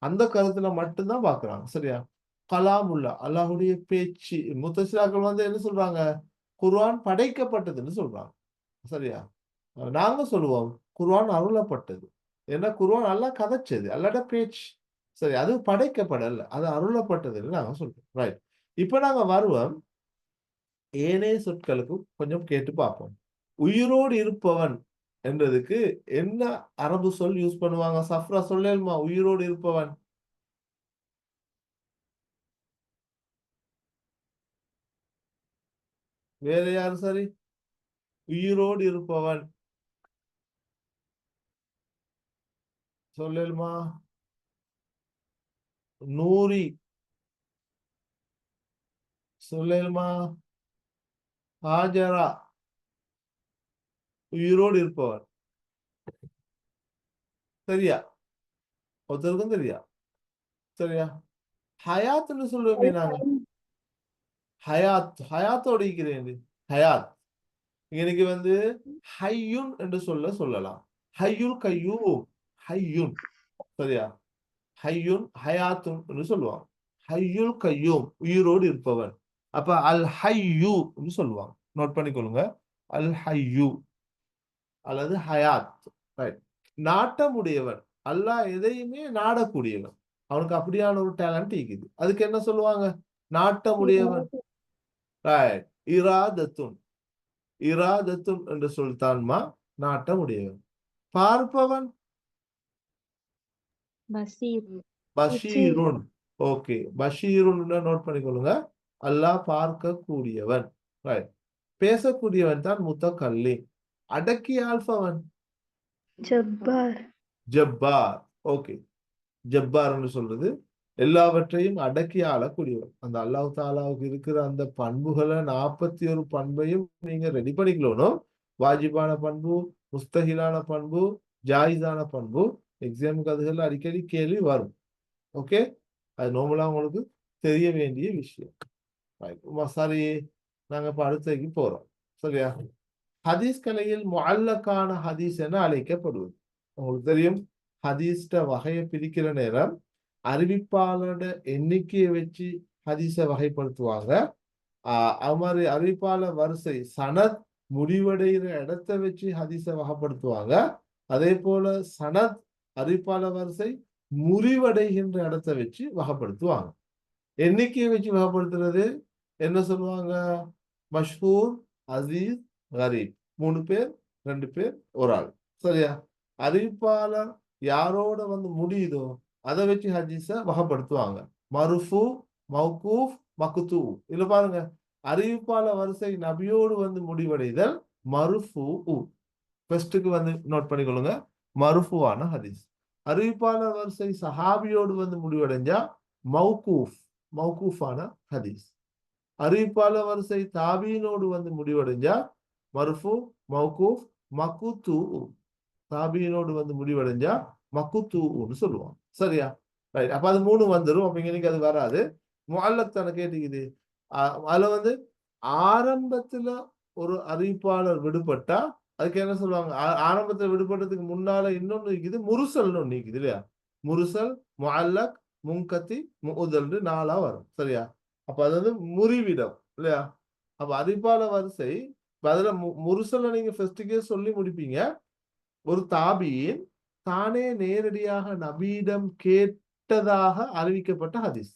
அந்த கருத்துல மட்டும்தான் பாக்குறாங்க. சரியா? கலாமுல்லா அல்லாஹ்வுடைய பேச்சு. முத்தசிலாக்கள் வந்து என்ன சொல்றாங்க? குர்ஆன் படைக்கப்பட்டதுன்னு சொல்றாங்க. சரியா? நாங்க சொல்லுவோம் குர்ஆன் அருளப்பட்டது. ஏன்னா குர்ஆன் அல்லாஹ் கதைச்சது, அல்லாஹ்ட பேச்சு. சரி, அது படைக்கப்படல, அது அருளப்பட்டதுன்னு நாங்க சொல்றோம். ரைட். இப்ப நாங்க வருவோம் ஏனைய சொற்களுக்கு கொஞ்சம் கேட்டு பார்ப்போம். உயிரோடு இருப்பவன் என்றதுக்கு என்ன அரபு சொல் யூஸ் பண்ணுவாங்க? சஃப்ரா சொல்லேலுமா? உயிரோடு இருப்பவன். வேற யாரு சரி? உயிரோடு இருப்பவன் சொல்லேலுமா? நூரி சொல்லேலுமா? ஹாஜரா உயிரோடு இருப்பவன். சரியா? ஒருத்தருக்கும் தெரியா? சரியா? ஹயாத்ன்னு சொல்லுவோமே நாங்க. ஹயாத், ஹயாத்தோட இருக்கிறேன். ஹயாத் இன்னைக்கு வந்து ஹையுன் என்று சொல்லலாம். ஹையுல் கையூம், ஹையுன். சரியா? ஹையுன் ஹயாத்துன் என்று சொல்லுவாங்க. ஹையுல் கையூம் உயிரோடு இருப்பவன். அப்ப அல் ஹையூ என்று சொல்லுவாங்க. நோட் பண்ணிக்கொள்ளுங்க. அல் ஹையூ அல்லது ஹயாத். ரைட். நாட்டமுடையவன். அல்லாஹ் எதையுமே நாடக்கூடியவன். அவனுக்கு அப்படியான ஒரு டேலண்ட் இருக்குது. அதுக்கு என்ன சொல்லுவாங்க? நாட்டமுடையவன். ரைட். இராதத்துன், இராதத்துன் என்று சொல்தான்மா நாட்டமுடையவன். பார்ப்பவன் பசீர். பஷீருன். ஓகே, பஷீருன் நோட் பண்ணிக்கொள்ளுங்க. அல்லாஹ் பார்க்கக்கூடியவன். ரைட். பேசக்கூடியவன் தான் முத்தகல்லிம். அடக்கி ஆள்பவன் ஜப்பார். ஜப்பார். ஓகே, ஜப்பார்னு சொல்றது எல்லாவற்றையும் அடக்கி ஆளக்கூடியவன். அந்த அல்லாஹ் தாலாவுக்கு இருக்கிற அந்த பண்புகளை 41 பண்பையும் நீங்க ரெடி பண்ணிக்கணும். வாஜிபான பண்பு, முஸ்தஹிலான பண்பு, ஜாயிஸான பண்பு. எக்ஸாமுக்கு அதுகள் அடிக்கடி கேள்வி வரும். ஓகே, அது நார்மலா உங்களுக்கு தெரிய வேண்டிய விஷயம். Right. சரி, நாங்க இப்ப அடுத்ததுக்கு போறோம். சரியா? ஹதீஸ் கலையில் முஅல்லக்கான ஹதீஸ் என அழைக்கப்படுவது. உங்களுக்கு தெரியும், ஹதீஸ்ட வகையை பிரிக்கிற நேரம் அறிவிப்பாளரோட எண்ணிக்கையை வச்சு ஹதீஸை வகைப்படுத்துவாங்க. அது மாதிரி அறிவிப்பாளர் வரிசை சனத் முடிவடைகிற இடத்தை வச்சு ஹதீஸை வகைப்படுத்துவாங்க. அதே போல சனத் அறிவிப்பாளர் வரிசை முறிவடைகின்ற இடத்தை வச்சு வகைப்படுத்துவாங்க. எண்ணிக்கையை வச்சு வகைப்படுத்துறது என்ன சொல்லுவாங்க? மஷ்ஹூர், அசீஸ், கரீப். 3 பேர், 2 பேர், ஒரு ஆள். சரியா? அறிவிப்பாளர் யாரோட வந்து முடியுதோ அதை வச்சு ஹதீஸ வகைப்படுத்துவாங்க. மருஃபு, மௌகூஃப், மக்தூ. இதுல பாருங்க, அறிவிப்பாளர் வரிசை நபியோடு வந்து முடிவடைதல் மருஃபு. ஃபர்ஸ்ட்டுக்கு வந்து நோட் பண்ணிக்கொள்ளுங்க, மருஃபுவான ஹதீஸ். அறிவிப்பாளர் வரிசை சஹாபியோடு வந்து முடிவடைஞ்சா மௌகூஃப், மௌகூஃபான ஹதீஸ். அறிவிப்பாளர் வரிசை தாபீனோடு வந்து முடிவடைஞ்சா மர்ஃபு, மௌகூஃப், மக்குத்து. தாபீனோடு வந்து முடிவடைஞ்சா மக்குத்துன்னு சொல்லுவாங்க. சரியா? ரைட். அப்ப அது 3 வந்துடும். அப்ப இன்னைக்கு அது வராது. முஅல்லக் தானே கேட்டுக்குது. அதுல வந்து ஆரம்பத்துல ஒரு அறிவிப்பாளர் விடுபட்டா அதுக்கு என்ன சொல்லுவாங்க? ஆரம்பத்துல விடுபட்டதுக்கு முன்னால இன்னொன்னு இருக்குது, முருசல்னு ஒண்ணு இருக்குது இல்லையா? முருசல், முஅல்லக், முன்கத்தி, முஉதல் 4ஆ வரும். சரியா? அப்ப அது வந்து முறிவிடம் இல்லையா? அப்ப அறிவிப்பாளர் வரிசை அதுல முருசல்ல நீங்க ஃபர்ஸ்டுக்கே சொல்லி முடிப்பீங்க. ஒரு தாபீன் தானே நேரடியாக நபியிடம் கேட்டதாக அறிவிக்கப்பட்ட ஹதீஸ்.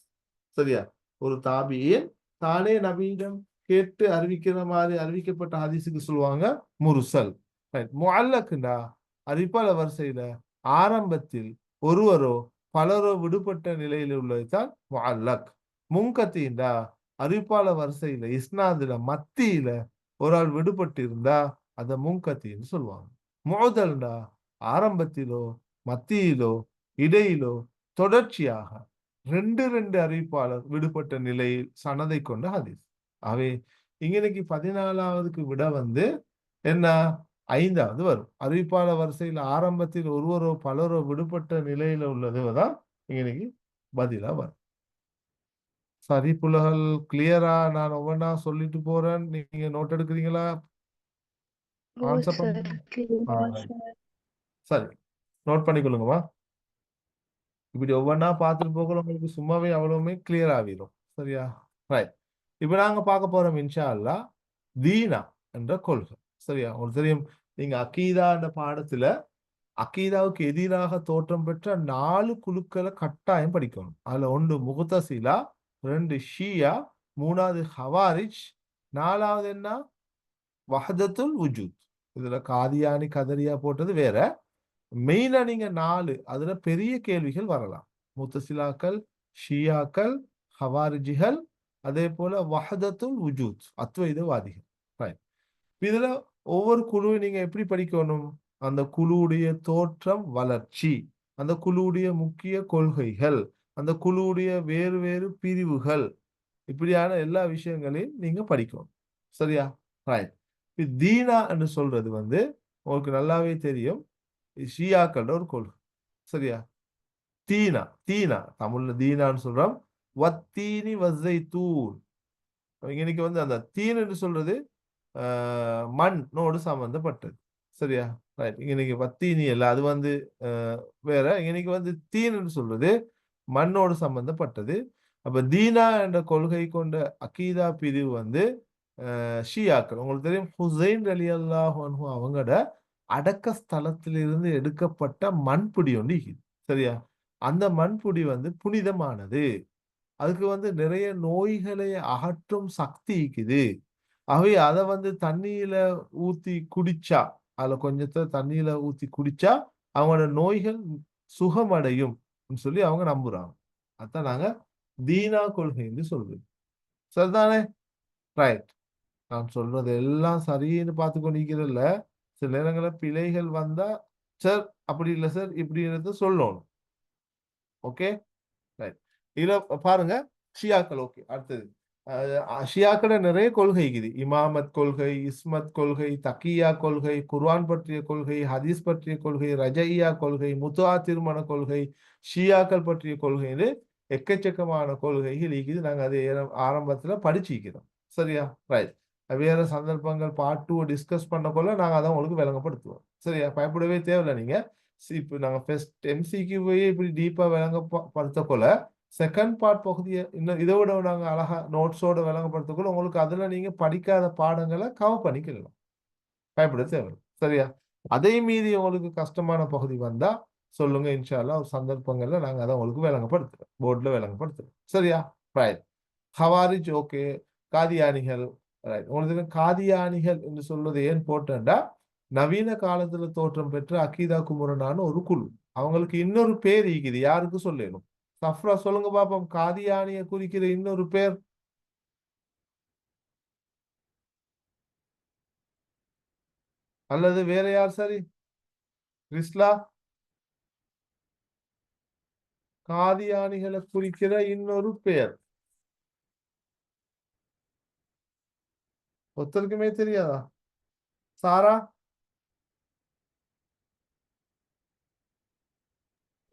சரியா? ஒரு தாபீன் தானே நபியிடம் கேட்டு அறிவிக்கிற மாதிரி அறிவிக்கப்பட்ட ஹதீஸுக்கு சொல்லுவாங்க முருசல். முஅல்லக்னா அறிவிப்பாளர் வரிசையில ஆரம்பத்தில் ஒருவரோ பலரோ விடுபட்ட நிலையில் உள்ளதுதான் முஅல்லக். முன்கத்தின்னா அறிவிப்பாளர் வரிசையில இஸ்னாதுல மத்தியில ஒரு ஆள் விடுபட்டு இருந்தா அத முன்கத்தின்னு சொல்லுவாங்க. முஅதல்னா ஆரம்பத்திலோ மத்தியிலோ இடையிலோ தொடர்ச்சியாக 2 அறிவிப்பாளர் விடுபட்ட நிலையில் சனதை கொண்ட ஹதீஸ். அவை இன்னைக்கு 14வதுக்கு விட வந்து என்ன 5வது வரும். அறிவிப்பாளர் வரிசையில் ஆரம்பத்தில் ஒருவரோ பலரோ விடுபட்ட நிலையில உள்ளதுதான் இன்னைக்கு பதிலா வரும். சரி புலகள் கிளியரா? நான் ஒவ்வொன்றா சொல்லிட்டு போறேன், நீங்க நோட் எடுக்கிறீங்களா? ஓ ஆன்சர் சார். பண்ணுங்க. சரி, நோட் பண்ணிக்கொள்ளுங்கம்மா. இப்படி ஒவ்வொன்றா பார்த்துட்டு போகல உங்களுக்கு சும்மாவே அவ்வளவுமே கிளியர் ஆகிடும். சரியா? ரைட். இப்ப நாங்க பார்க்க போறோம் இன்ஷா அல்லாஹ் தீனா என்ற கொள்கை. சரியா? உங்களுக்கு தெரியும், நீங்க அகீதா என்ற பாடத்துல அகீதாவுக்கு எதிராக தோற்றம் பெற்ற 4 குழுக்களை கட்டாயம் படிக்கணும். அதுல ஒன்று முகத்தசிலா, 2 ஷியா, 3வது ஹவாரிஜ், 4வது என்ன வஹதத்துல் வுஜூத். இதுல காதியானி கதரியா போட்டது வேற. மெயினா நீங்க 4 அதுல பெரிய கேள்விகள் வரலாம். முத்தசிலாக்கள், ஷியாக்கள், ஹவாரிஜிகள், அதே போல வஹதத்துல் வுஜூத் அத்வைதவாதிகள். Right. இதுல ஒவ்வொரு குழுவை நீங்க எப்படி படிக்கணும்? அந்த குழுவுடைய தோற்றம், வளர்ச்சி, அந்த குழுவுடைய முக்கிய கொள்கைகள், அந்த குழுவுடைய வேறு வேறு பிரிவுகள், இப்படியான எல்லா விஷயங்களையும் நீங்க படிக்கணும். சரியா? ரைட். தீனா என்று சொல்றது வந்து உங்களுக்கு நல்லாவே தெரியும், ஷியாக்களோட ஒரு கொள்கை. சரியா? தீனா தீனா தமிழ்ல தீனான்னு சொல்றோம். வத்தீனி வஸ்ஸைத்தூன். இன்னைக்கு வந்து அந்த தீன் என்று சொல்றது மண்ணோடு சம்பந்தப்பட்டது. சரியா? ரைட். இன்னைக்கு வத்தீனி அல்ல, அது வந்து வேற. இன்னைக்கு வந்து தீன் என்று சொல்றது மண்ணோடு சம்பந்தப்பட்டது. அப்ப தீனா என்ற கொள்கை கொண்ட அகீதா பிரிவு வந்து ஷியாக்கள். உங்களுக்கு தெரியும், ஹுசைன் ரலியல்லாஹு அன்ஹு அவங்களோட அடக்க ஸ்தலத்திலிருந்து எடுக்கப்பட்ட மண்புடி ஒன்று இருக்குது. சரியா? அந்த மண்புடி வந்து புனிதமானது. அதுக்கு வந்து நிறைய நோய்களை அகற்றும் சக்தி இருக்குது. ஆகவே அதை வந்து தண்ணியில ஊத்தி குடிச்சா, அதுல கொஞ்சத்தை தண்ணியில ஊத்தி குடிச்சா அவங்களோட நோய்கள் சுகமடையும் சொல்லி அவங்க நம்புறாங்க. அதான் நாங்க தீனா கொள்கைன்னு சொல்றது. சரிதானே? ரைட். நான் சொல்றது எல்லாம் சரின்னு பார்த்து கொண்டிருக்கிறதில்ல. சில நேரங்களில் பிழைகள் வந்தா, சார் அப்படி இல்லை சார் இப்படின்றத சொல்லணும். Okay, right. இதுல பாருங்க, ஷியாக்கள். ஓகே, அடுத்தது ஷியாக்கள நிறைய கொள்கை இருக்குது. இமாமத் கொள்கை, இஸ்மத் கொள்கை, தக்கியா கொள்கை, குர்ஆன் பற்றிய கொள்கை, ஹதீஸ் பற்றிய கொள்கை, ரஜையா கொள்கை, முத்துவா திருமண கொள்கை, ஷியாக்கள் பற்றிய கொள்கைன்னு எக்கச்சக்கமான கொள்கைகள் இருக்குது. நாங்க அதை ஆரம்பத்துல படிச்சிருக்கிறோம். சரியா? ரைட். வேற சந்தர்ப்பங்கள் பார்ட் 2 டிஸ்கஸ் பண்ணக்குள்ள நாங்க அதை உங்களுக்கு விளங்கப்படுத்துவோம். சரியா? பயப்படவே தேவையில்லை நீங்க. இப்போ நாங்க ஃபர்ஸ்ட் எம்சிக்கு போய் இப்படி டீப்பா விளங்கப்படுத்தக்குள்ள செகண்ட் பார்ட் பகுதியை இன்னும் இதை விட நாங்க அழகா நோட்ஸோட விளங்கப்படுத்தக்குள்ள உங்களுக்கு அதுல நீங்க படிக்காத பாடங்களை கவர் பண்ணிக்கலாம். பயப்பட தேவையில்லை. சரியா? அதே மீறி உங்களுக்கு கஷ்டமான பகுதி வந்தா சொல்லுங்க. இன்ஷா அல்லாஹ் ஒரு சந்தர்ப்பங்கள்ல நாங்க அதை உங்களுக்கு விளங்கப்படுத்துறோம், போர்ட்ல விளங்கப்படுத்துறோம். சரியா? ரைட். ஹவாரிஜ் ஓகே. காதியானிகள். ரைட். உங்களுக்கு காதியானிகள் என்று சொல்வது ஏன் போட்டேன்டா, நவீன காலத்துல தோற்றம் பெற்ற அகீதா குமுரனான ஒரு குழு. அவங்களுக்கு இன்னொரு பேர் இருக்குது. யாருக்கு சொல்லணும்? சஃப்ரா சொல்லுங்க பாப்போம். காதியானிய குறிக்கிற இன்னொரு பேர். அல்லது வேற யார்? சரி, ரிஸ்லா. காதியானிகளை குறிக்கிற இன்னொரு பேர் ஒருத்தருக்குமே தெரியாதா? சாரா?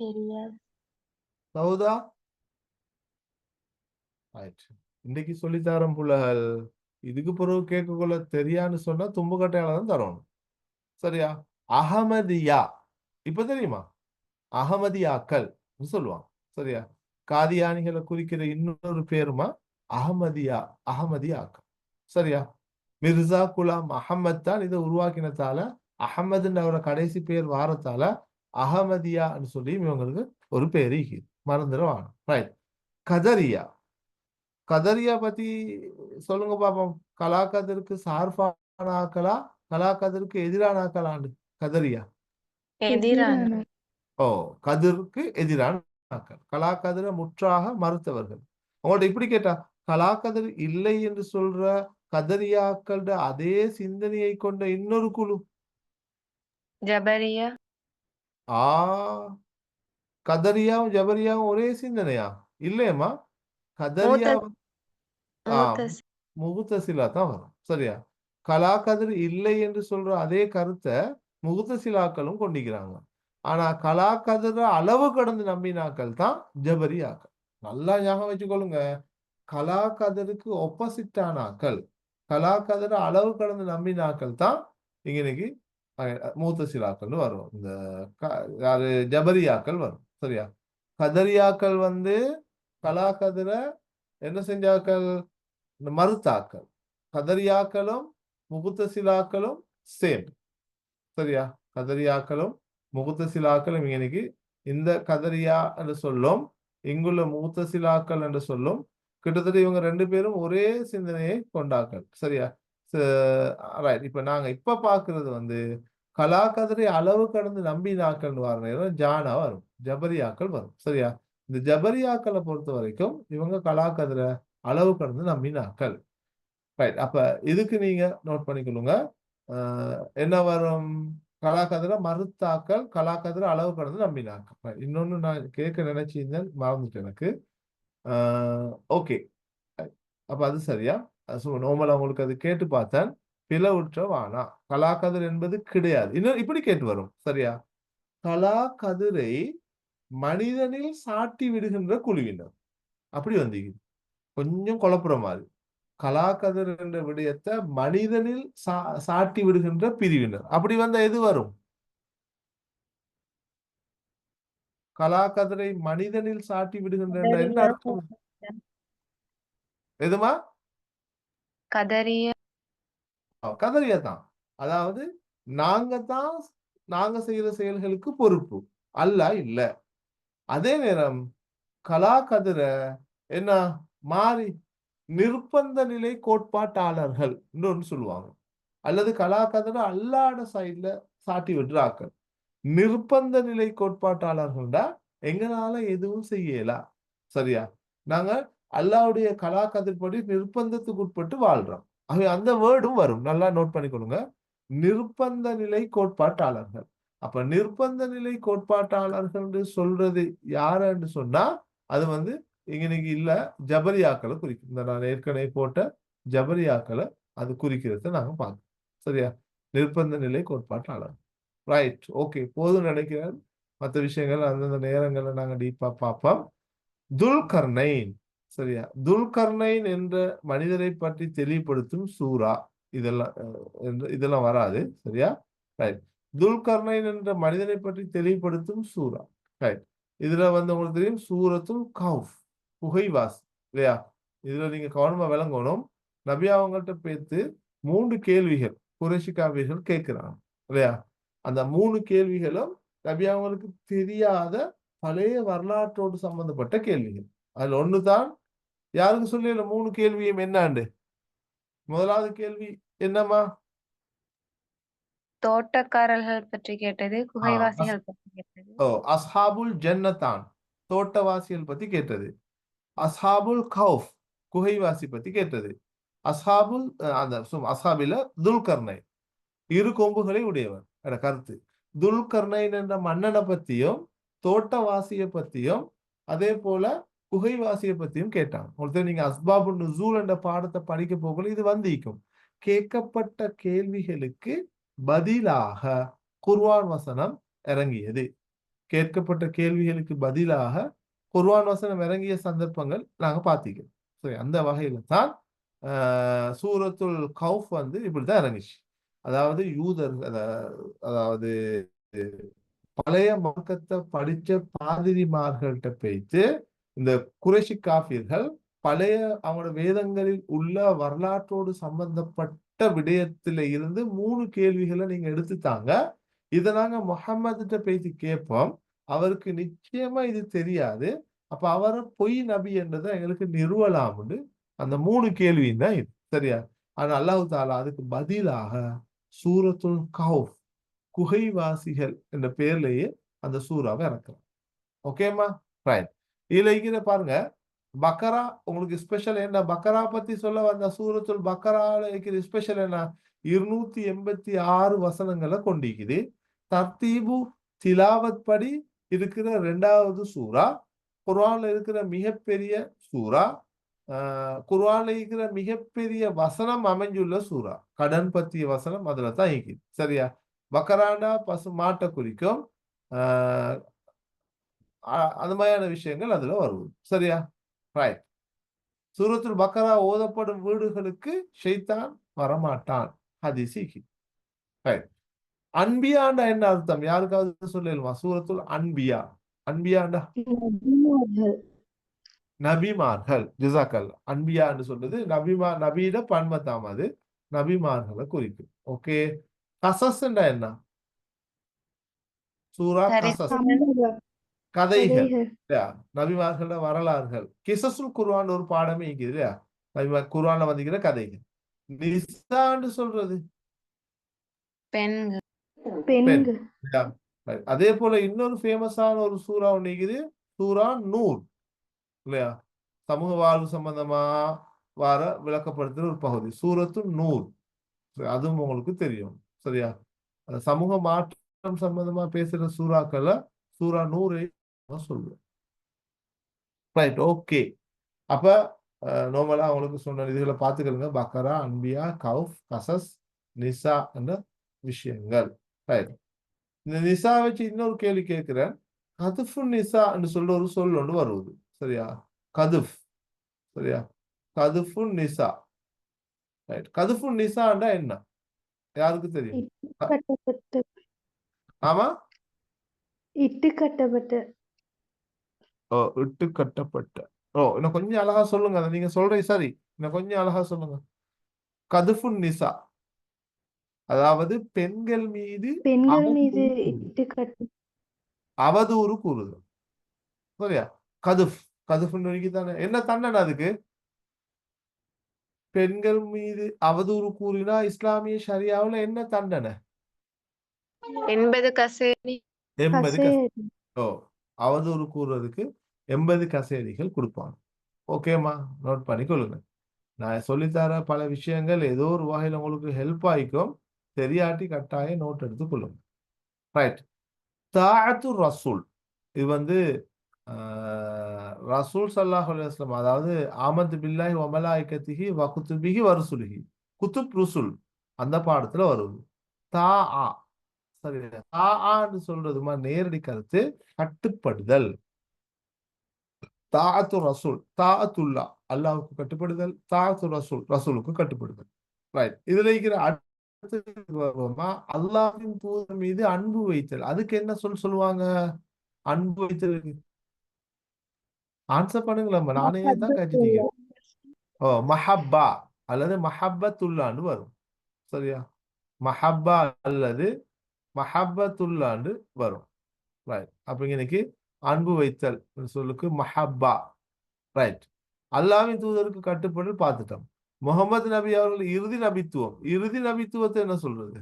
தெரியாது. சவுதா? ரைட். இன்னைக்கு சொல்லித்தரம் புள்ளகள். இதுக்கு பிறகு கேட்கக்குள்ள தெரியான்னு சொன்னா தும்புக்கட்டையால தான் தரணும். சரியா? அகமதியா இப்ப தெரியுமா? அகமதியாக்கள் சொல்லுவாங்க. சரியா? காதியானிகளை குறிக்கிற இன்னொரு பேருமா அகமதியா, அகமதியாக்கள். சரியா? மிர்சா குலாம் அகமத் தான் இதை உருவாக்கினதால, அகமதுன்னு அவரோட கடைசி பேர் வாரத்தால அகமதியான்னு சொல்லி இவங்களுக்கு ஒரு பேரு மறந்துடுவாங்க. ரைட். கதரியா. கதரியா பத்தி சொல்லுங்க பாப்போம். கலாக்கதிற்கு சார்பான ஆக்களா, கலாக்கதிற்கு எதிரான ஆக்கலாண்டு கதரியா? எதிரான. எதிரான. ஓ, கதிருக்கு எதிரான ஆக்கள். கலாக்கதிரை முற்றாக மறுத்தவர்கள். உங்கள்ட்ட இப்படி கேட்டா, கலாக்கதிர் இல்லை என்று சொல்ற கதரியாக்களோட அதே சிந்தனையை கொண்ட இன்னொரு குழு. ஜபரியா. ஆ, கதரியாவும் ஜபரியாவும் ஒரே சிந்தனையா? இல்லையம்மா. கதரியா மூத்தஸ் முகுத்தசிலா தான் வரும். சரியா? கலாக்கதிர் இல்லை என்று சொல்ற அதே கருத்தை முகுத்தசிலாக்களும் கொண்டிக்கிறாங்க. ஆனா கலாக்கதிர அளவு கடந்து நம்பினாக்கள் தான் ஜபரியாக்கள். நல்லா ஞாபகம் வச்சுக்கொள்ளுங்க. கலாக்கதிருக்கு ஒப்போசிட்டான ஆக்கள், கலாக்கதிர அளவு கடந்து நம்பினாக்கள் தான் இன்னைக்கு மூத்தசிலாக்கள் வரும். இந்த யாரு ஜபரியாக்கள் வரும். சரியா? கதரியாக்கள் வந்து கலாக்கதிர என்ன செஞ்சாக்கள்? இந்த மறுத்தாக்கள். கதரியாக்களும் முகுத்தசிலாக்களும் சேம். சரியா? கதரியாக்களும் முகுத்தசிலாக்களும் இன்னைக்கு இந்த கதரியா என்று சொல்லும், இங்குள்ள முகுத்தசிலாக்கள் என்று சொல்லும், கிட்டத்தட்ட இவங்க ரெண்டு பேரும் ஒரே சிந்தனையை கொண்டாக்கள். சரியா? ரைட். இப்ப நாங்க இப்ப பாக்குறது வந்து கலாக்கதிரை அளவு கடந்து நம்பினாக்கள் வர நேரம் ஜானா வரும், ஜபரியாக்கள் வரும். சரியா? இந்த ஜபரியாக்களை பொறுத்த வரைக்கும் இவங்க கலாக்கதிரை அளவு கடந்து நம்பினாக்கள். ரைட். அப்ப இதுக்கு நீங்க நோட் பண்ணிக்கொள்ளுங்க. என்ன வரும்? கலாக்கதிரை மறுத்தாக்கள், கலாக்கதிரை அளவு கடந்து நம்பினாக்கள். Right. இன்னொன்னு நான் கேட்க நினைச்சிருந்தேன், மறந்துட்டேன் எனக்கு. ஓகே. அப்ப அது சரியா? நோமலா உங்களுக்கு அது கேட்டு பார்த்தேன். பிளவுற்ற வானா கலாக்கதிர் என்பது கிடையாது. இன்னும் இப்படி கேட்டு வரும். சரியா? கலாக்கதிரை மனிதனில் சாட்டி விடுகின்ற குழுவினர். அப்படி வந்தீங்க. கொஞ்சம் குழப்புற மாதிரி. கலாக்கதிர் என்ற விடயத்தை மனிதனில் சாட்டி விடுகின்ற பிரிவினர். அப்படி வந்தா எது வரும்? கலாக்கதிரை மனிதனில் சாட்டி விடுகின்ற என்ன அர்த்தம்? எதுமா? கதறிய கதறிய தான். அதாவது நாங்க செய்யற செயல்களுக்கு பொறுப்பு அல்ல இல்ல. அதே நேரம் கலாக்கதிர என்ன மாறி நிர்பந்த நிலை கோட்பாட்டாளர்கள் இன்னொன்னு சொல்லுவாங்க. அல்லது கலாக்கதிர அல்லாட சைட்ல சாட்டி விடுறாக்கள். நிர்பந்த நிலை கோட்பாட்டாளர்கள்டா எங்களால எதுவும் செய்யல. சரியா? நாங்க அல்லாவுடைய கலாக்கதிர்படி நிர்பந்தத்துக்கு உட்பட்டு வாழ்றோம். அந்த வேர்டும் வரும். நல்லா நோட் பண்ணிக்கொள்ளுங்க. நிர்பந்த நிலை கோட்பாட்டாளர்கள். அப்ப நிர்பந்த நிலை கோட்பாட்டாளர்கள் சொல்றது யாருன்னு சொன்னா அது வந்து இன்னைக்கு இல்ல ஜபரியாக்களை குறிக்கும். இந்த நான் ஏற்கனவே போட்ட ஜபரியாக்களை அது குறிக்கிறத நாங்க பார்க்கணும். சரியா? நிர்பந்த நிலை கோட்பாட்டாளர். ரைட். ஓகே, போதும் நினைக்கிறேன். மற்ற விஷயங்கள் அந்தந்த நேரங்களை நாங்க டீப்பா பார்ப்போம். துல்கர்னைன். சரியா? துல்கர்னைன் என்ற மனிதரை பற்றி தெளிவுபடுத்தும் சூரா இதெல்லாம் வராது. சரியா? ரைட். துல்கர்னைன் என்ற மனிதனை பற்றி தெளிவுபடுத்தும் சூரா. ரைட். இதுல வந்து உங்களுக்கு தெரியும் சூரத்துல் கௌஃப், புகைவாசி இல்லையா? இதுல நீங்க கவனமா விளங்கணும். நபி அவங்கள்ட்ட பேத்து 3 கேள்விகள் குறைஷி காவியர்கள் கேட்கிறாங்க இல்லையா? அந்த 3 கேள்விகளும் நபி அவங்களுக்கு தெரியாத பழைய வரலாற்றோடு சம்பந்தப்பட்ட கேள்விகள். அதுல ஒண்ணுதான் யாருக்கு சொல்லல 3 கேள்வியும் என்னாண்டு. முதலாவது கேள்வி என்னம்மா? தோட்டக்காரர்கள் பற்றி கேட்டது, குகைவாசிகள் பற்றி கேட்டது. அஸ்ஹாபுல் ஜன்னதான் தோட்டவாசிகள் பத்தி கேட்டது. அஸ்ஹாபுல் கௌஃப் குகைவாசி பத்தி கேட்டது. அஸ்ஹாபுல் அஸ்ஹாபில துல்கர்னை இரு கொம்புகளை உடையவர் என்ற கருத்து. துல்கர்னைன் என்ற மன்னனை பத்தியும் தோட்டவாசியை பத்தியும் அதே போல குகைவாசியை பத்தியும் கேட்டாங்க. ஒருத்தர் நீங்க அஸ்பாபு நுசூல் என்ற பாடத்தை படிக்க போகல இது வந்திக்கும். கேட்கப்பட்ட கேள்விகளுக்கு பதிலாக குர்ஆன் வசனம் இறங்கியது. கேட்கப்பட்ட கேள்விகளுக்கு பதிலாக குர்ஆன் வசனம் இறங்கிய சந்தர்ப்பங்கள் நாங்க பார்த்திக்கிறோம். சரி, அந்த வகையில தான் சூரத்துல் கௌஃப் வந்து இப்படிதான் இறங்கிச்சு. அதாவது அதாவது பழைய மார்க்கத்தை படிச்ச பாதிரிமார்கள்ட்ட போயிட்டு இந்த குறைஷி காஃபிர்கள் பழைய அவங்களோட வேதங்களில் உள்ள வரலாற்றோடு சம்பந்தப்பட்ட விடயத்தில இருந்து 3 கேள்விகளை நீங்க எடுத்துட்டாங்க. இதை நாங்க முஹம்மதுட்ட பேசி கேட்போம். அவருக்கு நிச்சயமா இது தெரியாது. அப்ப அவரை பொய் நபி என்றதை எங்களுக்கு நிறுவலாம்னு அந்த 3 கேள்வியும் தான் இது. சரியா? ஆனா அல்லாஹ் தாலா அதுக்கு பதிலாக சூரத்துல் கௌஃப் குகைவாசிகள் என்ற பெயர்லயே அந்த சூறாவை இறக்குறோம். ஓகேமா? ரைட். இதுல இருக்கிற பாருங்க பக்கரா உங்களுக்கு ஸ்பெஷல் என்ன? பக்கரா பத்தி சொல்ல வந்த சூரத்துல் பக்கரால இருக்கிற ஸ்பெஷல் என்ன? 286 வசனங்களை கொண்டிருக்குது. தர்தீபு திலாவத் படி இருக்கிற 2வது சூரா. குர்ஆன்ல இருக்கிற மிகப்பெரிய சூரா. குர்ஆன்ல இருக்கிற மிகப்பெரிய வசனம் அமைஞ்சுள்ள சூரா. கடன் பத்திய வசனம் அதுல தான் இருக்குது. சரியா? பக்கரானா பசு மாட்டை குறிக்கும். அந்த மாதிரியான விஷயங்கள் அதுல வருவது. சரியா? ரைட். சூரத்துல் பக்கரா ஓதப்படும் வீடுகளுக்கு ஷைத்தான் வரமாட்டான். ஹதீஸி. ரைட். அன்பியாண்டா என்ன அர்த்தம்? யாருக்காவது சொல்லலுமா? சூரத்துல் அன்பியா. அன்பியாண்டா நபிமார்கள். ஜஸாக்கல். அன்பியா என்று சொல்றது நபியிட பன்மத்தாம், அது நபிமார்களை குறிக்கும். ஓகே. கசஸ்ண்டா என்ன? சூரா சரி கசஸ், சமூக கதைகள் கதைகள். இல்லையா, நபிமார்களோட வரலாறுகள். கிசசுல் குர்ஆன் ஒரு பாடமே இருக்குது இல்லையா, குர்ஆன்ல வந்திருக்கிற கதைகள். நிசான்னு சொல்றது பெண்கள். பெண் பெண்கள். இல்லையா? Right. அதே போல இன்னொரு ஃபேமஸான ஒரு சூறா ஒன்று இருக்குது, சூரா நூர் இல்லையா, சமூக வாழ்வு சம்பந்தமா வர விளக்கப்படுத்துற ஒரு பகுதி சூரத்து நூர். அதுவும் உங்களுக்கு தெரியும் சரியா. அந்த சமூக மாற்றம் சம்பந்தமா பேசுற சூறாக்களை சூரா நூரை சொல்லுவோம். Right, okay. அப்ப நார்மலா அவங்களுக்கு சொன்ன இதுகளை பார்த்துக்கிறங்க, பக்கரா, அன்பியா, கவுஃப், கசஸ், நிசா என்ற விஷயங்கள். ரைட். இந்த நிசா வச்சு இன்னொரு கேள்வி கேட்கிறேன். கதுஃபு நிசா என்று சொல்ற ஒரு சொல் ஒன்று வருவது சரியா, கதுஃப் சரியா, கதுஃபு நிசா. ரைட், கதுஃபு நிசாண்டா என்ன, யாருக்கு தெரியும்? இட்டு கட்டப்பட்ட ஆமா, இட்டு கட்டப்பட்ட ஓ, இட்டு கட்டப்பட்ட. ஓ, இன்னும் கொஞ்சம் அழகா சொல்லுங்க, அதை நீங்க சொல்றீங்க சரி, இன்னும் கொஞ்சம் அழகா சொல்லுங்க. கதுஃபு நிசா அதாவது பெண்கள் மீது பெண்கள் மீது அவதூறு கூறுதல். இட்டு கட்ட அவதூறு கூறுதல் சரியா. கதுஃப், கதுஃப்னு தானே, என்ன தண்டனை அதுக்கு? பெண்கள் மீது அவதூறு கூறினா இஸ்லாமிய ஷரியாவுல என்ன தண்டனை? 80 கசேரி. 80 கசேரி. ஓ, அவதூறு கூறுறதுக்கு 80 கசேரிகள் கொடுப்பாங்க. ஓகேம்மா, நோட் பண்ணிக்கொள்ளுங்க. நான் சொல்லித்தர பல விஷயங்கள் ஏதோ ஒரு வகையில் உங்களுக்கு ஹெல்ப் ஆயிக்கும், தெரியாட்டி கட்டாயம் நோட் எடுத்துக் கொள்ளுங்க. ரைட், தாஅத்து ரசூல், இது வந்து ரசூல் ஸல்லல்லாஹு அலைஹி வஸல்லம், அதாவது ஆமன்து பில்லாஹி வ மலாயிகத்திஹி வ குதுபிஹி வ ருசுலிஹி, குதுப் ருசுல் அந்த பாடத்துல வருது. தாஆ சரி, தாஆன்னு சொல்றதுமா நேரடி கருத்து கட்டுப்படுதல். தாஅத்து ரசூல், தாஅத்துல்லா அல்லாஹ்வுக்கு கட்டுப்படுதல், தாஅத்து ரசூல் ரசூலுக்கு கட்டுப்படுதல். ரைட், இதுல இருக்கிற அடுத்து வருவோமா, அல்லாஹ்வின் தூதர் மீது அன்பு வைத்தல், அதுக்கு என்ன சொல்லுவாங்க? அன்பு வைத்தல் ஆன்சர் பண்ணுங்களேன், நானே தான் கட்டிட்டீங்க. ஓ, மஹப்பா அல்லது மஹப்பத்துல்லான்னு வரும் சரியா. மஹப்பா அல்லது மஹப்பத்துல்லான்னு வரும். ரைட், அப்ப இன்னைக்கு அன்பு வைத்தல் சொல்லுக்கு மஹப்பா. ரைட், அல்லாஹ்வின் தூதருக்கு கட்டுப்பட்டு பார்த்துட்டோம். முகமது நபி அவர்கள் இறுதி நபித்துவம், இறுதி நபித்துவத்தை என்ன சொல்றது?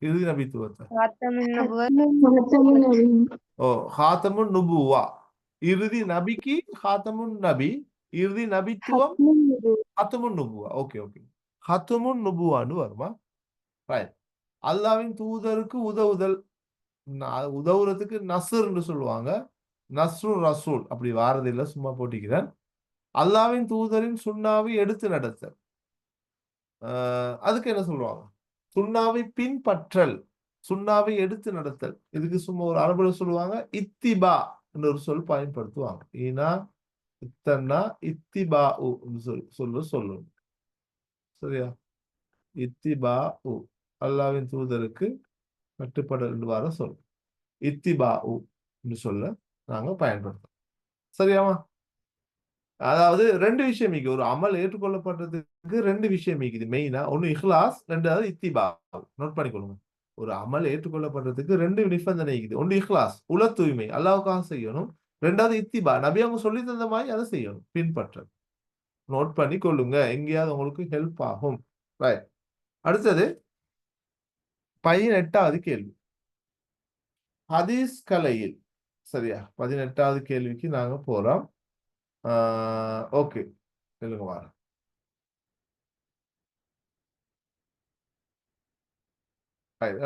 இறுதி நபித்துவத்தை காத்தமின் நபுவத். ஓ, ஹாத்தமுன் நுபுவா, இறுதி நபிக்கு ஹாத்தமுன் நபி, இறுதி நபித்துவம் ஹாத்தமுன் நுபுவா. ஓகே ஓகே, ஹாத்தமுன் நுபுவான்னு வருமா. ரைட், அல்லாஹ்வின் தூதருக்கு உதவுதல், உதவுறதுக்கு நஸ்ர்ன்னு சொல்லுவாங்க, நஸ்ரு ரசூல் அப்படி வாரது இல்லை, சும்மா போட்டிக்கிறேன். அல்லாஹ்வின் தூதரின் சுன்னாவை எடுத்து நடத்தல், அதுக்கு என்ன சொல்லுவாங்க? சுன்னாவை பின்பற்றல், சுன்னாவை எடுத்து நடத்தல். இதுக்கு சும்மா ஒரு அரபுல சொல்லுவாங்க இத்திபா என்ற ஒரு சொல் பயன்படுத்துவாங்க. ஈனா இத்தன்னா இத்திபா சொல்லணும் சரியா. இத்திபா அல்லாஹ்வின் தூதருக்கு கட்டுப்படல் என்று வர சொல் இத்திபா சொல்ல நாங்க பயன்படுத்தோம் சரியாமா. அதாவது ரெண்டு விஷயம் இருக்கு, ஒரு அமல் ஏற்றுக்கொள்ளப்பட்டதுக்கு ரெண்டு விஷயம் இருக்குது மெயினா, ஒன்னு இஹ்லாஸ், ரெண்டாவது இத்திபா. நோட் பண்ணிக்கொள்ளுங்க, ஒரு அமல் ஏற்றுக்கொள்ளப்படுறதுக்கு ரெண்டு நிபந்தனை இருக்குது, ஒன்று இஹ்லாஸ் உல தூய்மை அல்லாஹ்வுக்காக செய்யணும், ரெண்டாவது இத்திபா நபி அவங்க சொல்லி தந்த மாதிரி அதை செய்யணும், பின்பற்ற. நோட் பண்ணி கொள்ளுங்க, எங்கேயாவது உங்களுக்கு ஹெல்ப் ஆகும். ரைட், அடுத்தது 18வது கேள்வி, ஹதீஸ் கலையில் சரியா. 18வது கேள்விக்கு நாங்க போறோம். ஓகே, சொல்லுங்க வாங்க.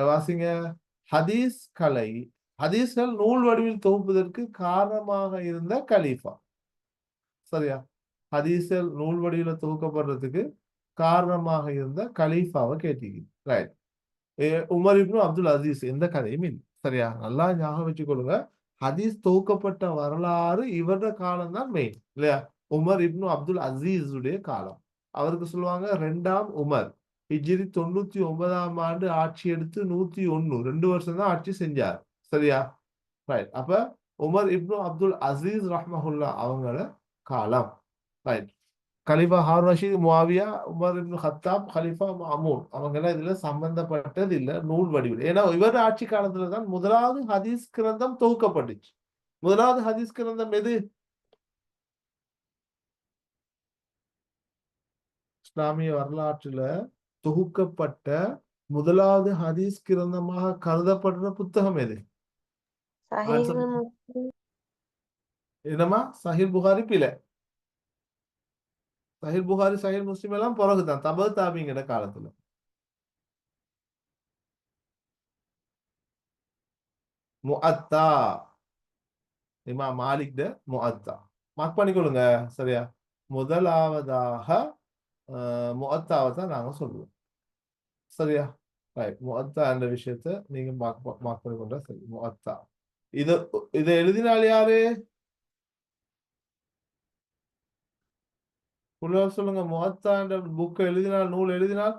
வாசிங்க. ஹதீஸ் கலை, ஹதீஸ்கள் நூல் வடிவில் தொகுப்பதற்கு காரணமாக இருந்த கலீஃபா சரியா. ஹதீஸ்கள் நூல் வடிவில தொகுக்கப்படுறதுக்கு காரணமாக இருந்த கலீஃபாவை கேட்டீங்க. Right, Umar ibn Abdul Azeez, எந்த கதையும் இல்லை சரியா. நல்லா ஞாபகம் வச்சுக்கொள்ளுங்க, ஹதீஸ் தொகுக்கப்பட்ட வரலாறு இவருடைய காலம் தான் மெயின் இல்லையா. உமர் இப்னு அப்துல் அசீஸ் உடைய காலம், அவருக்கு சொல்லுவாங்க 2ஆம் உமர். ஹிஜ்ரி 99ஆம் ஆண்டு ஆட்சி எடுத்து 101 2 வருஷம் தான் ஆட்சி செஞ்சார் சரியா. ரைட், அப்ப உமர் இப்னு அப்துல் அசீஸ் ரஹ்மஹுல்லா அவங்கள காலம். ரைட், கலிஃபா ஹாரூன் ரஷீத், முஆவியா, உமர் இப்னு கத்தாப், கலிஃபா மாமூன் அவங்க எல்லாம் இதுல சம்பந்தப்பட்டது இல்ல நூல் வடிவில். ஏன்னா இவர் ஆட்சி காலத்துல தான் முதலாவது ஹதீஸ் கிரந்தம் தொகுக்கப்பட்டுச்சு. முதலாவது ஹதீஸ் கிரந்தம் எது? இஸ்லாமிய வரலாற்றுல தொகுக்கப்பட்ட முதலாவது ஹதீஸ் கிரந்தமாக கருதப்படுற புத்தகம் எது? சஹீஹ் முஸ்லிம். என்னமா? சஹீஹ் புகாரி பில. சஹீஹ் புகாரி சஹீஹ் முஸ்லிம் எல்லாம் பிறகுதான் தபு தாபிங்கிற காலத்துல. முஅத்தா, இமாம் மாலிக் முஅத்தா மார்க் பண்ணிக்கொள்ளுங்க. சரியா? முதலாவதாக முஅத்தாவை தான் நாங்க சொல்லுவோம். சரியா? ரைட். முஅத்தா என்ற விஷயத்தை நீங்க மார்க் பண்ணிக்கொண்டா சரி. முஅத்தா இது இதை எழுதினால் யாரு? சொல்லுங்க. முஅத்தா என்ற புக்கை எழுதினால், நூல் எழுதினால்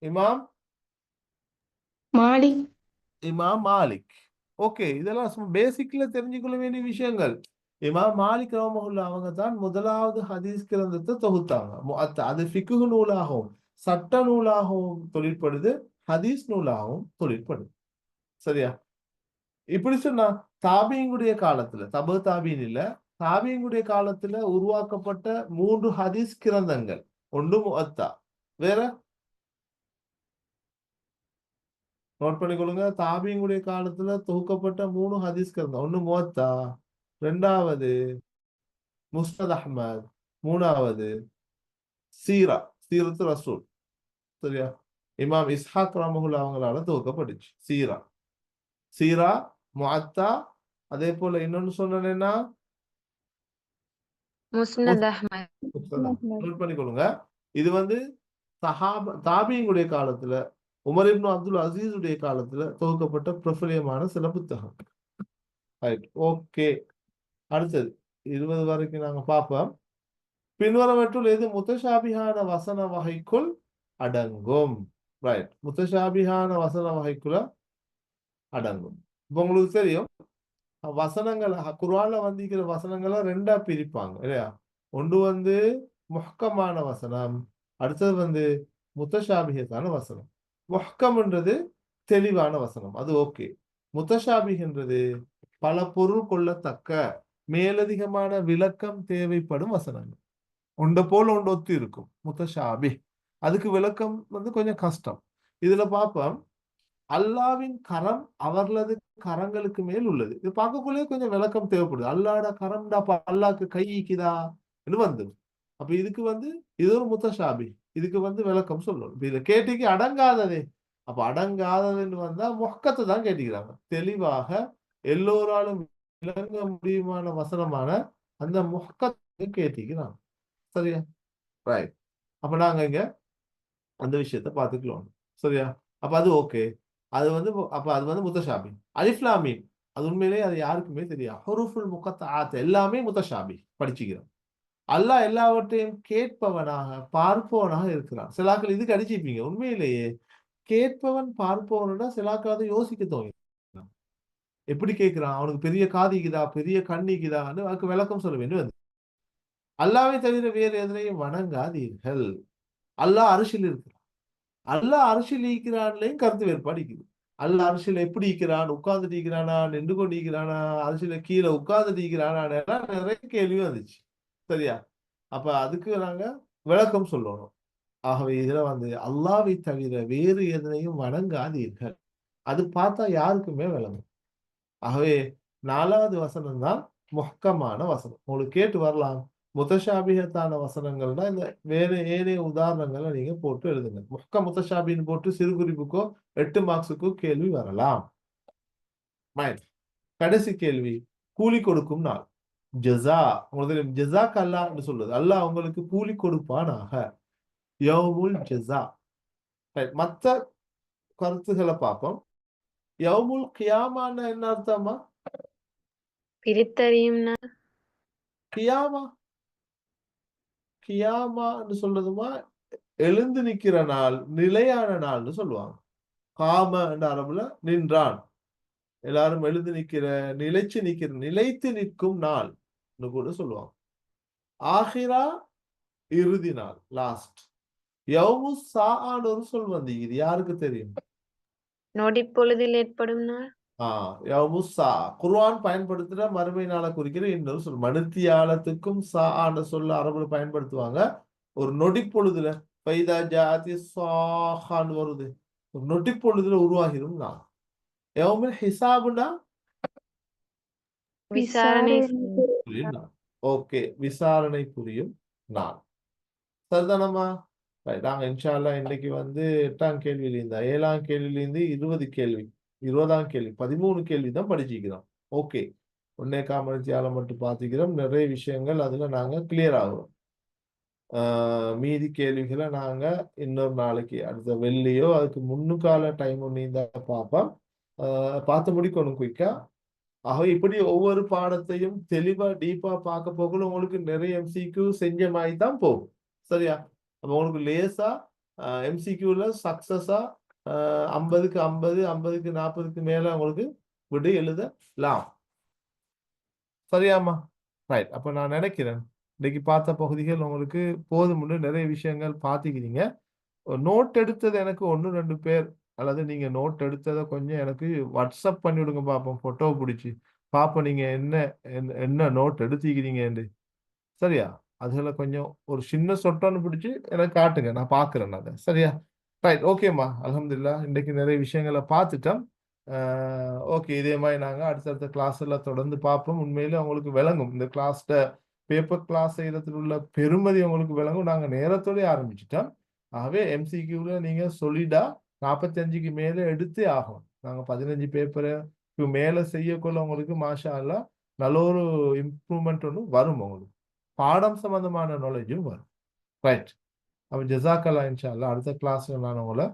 இமாம் மாலிக். இமாம் மாலிக். ஓகே, இதெல்லாம் பேசிக்ல தெரிஞ்சுக்கொள்ள வேண்டிய விஷயங்கள். இமாம் மாலிக் ரஹ்மத்துல்லாஹி அவங்க தான் முதலாவது ஹதீஸ் கிரந்தத்தை தொகுத்தாங்க. முஅத்தா அது ஃபிக்ஹ் நூலாகவும் சட்ட நூலாகவும் தொழிற்படுது, ஹதீஸ் நூலாகவும் தொழிற்படுது. சரியா? இப்படி சொன்னா தாபீங்களுடைய காலத்துல, தபு தாபீன் இல்ல, தாபீங்களுடைய காலத்துல உருவாக்கப்பட்ட 3 ஹதீஸ் கிரந்தங்கள். ஒன்று முஅத்தா, வேற நோட் பண்ணிக்கொள்ளுங்க. தாபீங்களுடைய காலத்துல தொகுக்கப்பட்ட 3 ஹதீஸ் கிரந்தம். ஒன்று முஅத்தா, ரெண்டாவது முஸ்னத் அஹ்மத், மூணாவது சீரா, சீரத்து ரசூல். சரியா? இமாம் இஸ்ஹாக் ரஹ்மத்துல்லாஹி அவங்களால தொகுக்கப்பட்டுச்சு சீரா. சீரா, முஅத்தா, அதே போல இன்னொன்னு சொன்னேன்னா முஸ்னத் அஹ்மத். நோட் பண்ணிக்கொள்ளுங்க. இது வந்து தாபீங்களுடைய காலத்துல, உமர் இப்னு அப்துல் அசீஸ் உடைய காலத்துல தொகுக்கப்பட்ட பிரபலியமான சில புத்தகம். ரைட். ஓகே, அடுத்தது 20 வரைக்கும் நாங்க பார்ப்போம். பின்வரவற்றுள் எது முத்தஷாபிஹான வசன வகைக்குள் அடங்கும்? ரைட். முத்தஷாபிஹான வசன வகைக்குள்ள அடங்கும். இப்போ உங்களுக்கு தெரியும், வசனங்கள் குர்ஆன்ல வந்திருக்கிற வசனங்களை ரெண்டா பிரிப்பாங்க இல்லையா? ஒன்று வந்து முஹ்கமான வசனம், அடுத்தது வந்து முத்தஷாபிஹத்தான வசனம். முஹ்கம்ன்றது தெளிவான வசனம், அது ஓகே. முத்தஷாபிஹ்ன்றது பல பொருள் கொள்ளத்தக்க மேலதிகமான விளக்கம் தேவைப்படும் வசனங்கள். ஒன்றை போல ஒன்று ஒத்து இருக்கும் முத்தஷாபி. அதுக்கு விளக்கம் வந்து கொஞ்சம் கஷ்டம். இதுல பார்ப்போம், அல்லாவின் கரம் அவர்களது கரங்களுக்கு மேல் உள்ளது. இது பார்க்கக்குள்ளே கொஞ்சம் விளக்கம் தேவைப்படுது. அல்லாட கரம்டா, அல்லாக்கு கைக்குதா வந்துடும். அப்ப இதுக்கு வந்து இது ஒரு முத்தஷாபி, இதுக்கு வந்து விளக்கம் சொல்லணும். இப்ப இதை கேட்டிக்கு அடங்காததே. அப்ப அடங்காததுன்னு வந்தா முஹ்கத்தை தான் கேட்டிக்கிறாங்க. தெளிவாக எல்லோராலும் விளங்க முடியுமான வசனமான அந்த முஹ்கத்தை கேட்டிக்கிறாங்க. சரியா? ரைட். அப்ப நாங்க இங்க அந்த விஷயத்தை பார்த்துக்கலாம். சரியா? அப்ப அது ஓகே. அது வந்து அப்ப அது வந்து முத்தஷாபி. அலிஃப் லாம் மீம் அது உண்மையிலேயே அது யாருக்குமே தெரியாது. ஹுரூஃபுல் முகத்தஆத் எல்லாமே முத்தஷாபி படிச்சுக்கிறோம். அல்லாஹ் எல்லாவற்றையும் கேட்பவனாக பார்ப்பவனாக இருக்கிறான். சிலாக்கள் இதுக்கு அடிச்சுப்பீங்க. உண்மையிலேயே கேட்பவன் பார்ப்பவனா சிலாக்கள் அதை யோசிக்க தோணும். எப்படி கேட்கிறான்? அவனுக்கு பெரிய காதிக்குதா, பெரிய கண்ணிக்குதான்னு அதுக்கு விளக்கம் சொல்ல வேண்டும். அல்லாவை தவிர வேறு எதனையும் வணங்காதீர்கள். அல்லாஹ் அரிசியில் இருக்கிறான். அல்லாஹ் அரசியல் ஈக்கிறான்லையும் கருத்து வேறுபாடு இருக்குது. அல்லாஹ் அரசியல் எப்படி ஈக்கிறான்? உட்கார்ந்துட்டு ஈக்கிறானா, நின்று கொண்டு ஈக்கிறானா, அரசியல கீழே உட்கார்ந்துட்டு ஈக்கிறானா, நிறைய கேள்வி வந்துச்சு. சரியா? அப்ப அதுக்கு நாங்க விளக்கம் சொல்லணும். ஆகவே இதுல வந்து அல்லாவை தவிர வேறு எதனையும் வணங்காதீர்கள். அது பார்த்தா யாருக்குமே விளங்கும். ஆகவே 4வது வசனம் தான் முஹ்கமான வசனம். உங்களுக்கு கேட்டு வரலாம், முத்தஷாபிஹத்தான வசனங்கள்னா இந்த வேற ஏனைய உதாரணங்களை நீங்க போட்டு எழுதுங்க. முத்தஷாபின்னு போட்டு சிறு குறிப்புக்கோ 8 மார்க்ஸுக்கோ கேள்வி வரலாம். கடைசி கேள்வி, கூலி கொடுக்கும் நாள். ஜஸா, உங்களுக்கு தெரியும் ஜஸாக் அல்லாஹ் என்று சொல்றது. அல்லாஹ் உங்களுக்கு கூலி கொடுப்பானாக. யௌமுல் ஜஸா. மற்ற கருத்துக்களை பார்ப்போம். யௌமுல் கியாமான்னு என்ன அர்த்தமா? பிரித்தறியும்னா கியாமா, கியாமான்னு சொல்றதுமா எழுந்து நிக்கிற நாள், நிலையான நாள்னு சொல்லுவாங்க. காம என்ற அரபுல நின்றான். எல்லாரும் எழுந்து நிக்கிற, நிலைச்சு நிக்கிற, நிலைத்து நிற்கும் நாள் கூட சொல்லுவாங்க. ஆஹிரா இறுதி நாள், லாஸ்ட். யௌமு சாஆன்னு ஒரு சொல் வந்து இது யாருக்கு தெரியும்? நொடி பொழுதில் ஏற்படும் நாள். யௌமு சா. குர்ஆன் பயன்படுத்துற மறுமை நாளை குறிக்கிற இன்னொரு சொல். மணித்தியாலத்துக்கும் சாஆன்னு சொல்ல அரபுல பயன்படுத்துவாங்க. ஒரு நொடி பொழுதுல ஃபைதா ஜாதி சாஹான்னு வருது. ஒரு நொடி பொழுதுல உருவாகிடும் நாள். யௌமுல் ஹிசாபுனா விசாரணை விசாரணை புரியும் நாள். ஓகே, விசாரணை புரியும் நாள். சரிதானம்மா? ரைட். நாங்க இன்ஷா அல்லாஹ் இன்னைக்கு வந்து 8ஆம் கேள்வியிலிருந்து 7ஆம் கேள்வியிலிருந்து 20 கேள்வி, 20ஆம் கேள்வி 13 கேள்வி தான் படிச்சிக்கிறோம். ஓகே, 1.25 மணித்தியாலம் மட்டும் பார்த்துக்கிறோம். நிறைய விஷயங்கள் அதுல நாங்க கிளியர் ஆகுறோம். மீதி கேள்விகளை நாங்க இன்னொரு நாளைக்கு அடுத்த வெள்ளியோ அதுக்கு முன்னுக்கால டைம் நீந்தா பார்ப்போம். பார்த்து முடிக்கணும் குயிக்கா. ஆக இப்படி ஒவ்வொரு பாடத்தையும் தெளிவா டீப்பா பார்க்க போகல உங்களுக்கு நிறைய எம்சிக்யூ செஞ்ச மாதிரி தான் போகும். சரியா? அப்ப உங்களுக்கு லேசா எம்சிக்யூல சக்சஸா 50க்கு 50, 50க்கு 40க்கு மேல உங்களுக்கு விடு எழுதலாம். சரியாம்மா? ரைட். அப்ப நான் நினைக்கிறேன் இன்னைக்கு பார்த்த பகுதிகள் உங்களுக்கு போதும்னு நிறைய விஷயங்கள் பார்த்துக்கிறீங்க. நோட் எடுத்தது எனக்கு 1, 2 பேர் அல்லது நீங்க நோட் எடுத்ததை கொஞ்சம் எனக்கு வாட்ஸ்அப் பண்ணி விடுங்க பார்ப்போம். போட்டோ பிடிச்சி பார்ப்போம் நீங்க என்ன நோட் எடுத்துக்கிறீங்கன்னு. சரியா? அதுல கொஞ்சம் ஒரு சின்ன சொட்டோன்னு பிடிச்சி எனக்கு காட்டுங்க. நான் பார்க்குறேன் அதை. சரியா? ரைட். ஓகேம்மா. அல்ஹம்துலில்லாஹ் இன்னைக்கு நிறைய விஷயங்களை பார்த்துட்டோம். ஓகே, இதே மாதிரி நாங்க அடுத்தடுத்த கிளாஸ்ல தொடர்ந்து பார்ப்போம். உண்மையிலே உங்களுக்கு விளங்கும். இந்த கிளாஸ்ல பேப்பர் கிளாஸ் செய்யறதுல உள்ள பெருமதி உங்களுக்கு விளங்கும். நாங்க நேரத்தோடய ஆரம்பிச்சிட்டோம். ஆகவே எம்சிக்யூல நீங்க சொல்லிடா 45க்கு மேல எடுத்தே ஆகும். நாங்க 15 பேப்பருக்கு மேல செய்யக்குள்ள உங்களுக்கு மாஷா அல்லாஹ் நல்ல ஒரு இம்ப்ரூவ்மெண்ட் ஒன்று வரும். உங்களுக்கு பாடம் சம்பந்தமான நாலேஜும் வரும். ரைட். அப்ப ஜஸாக்கல்லா இன்ஷா அல்லாஹ் அடுத்த கிளாஸ்ல நான் உங்களை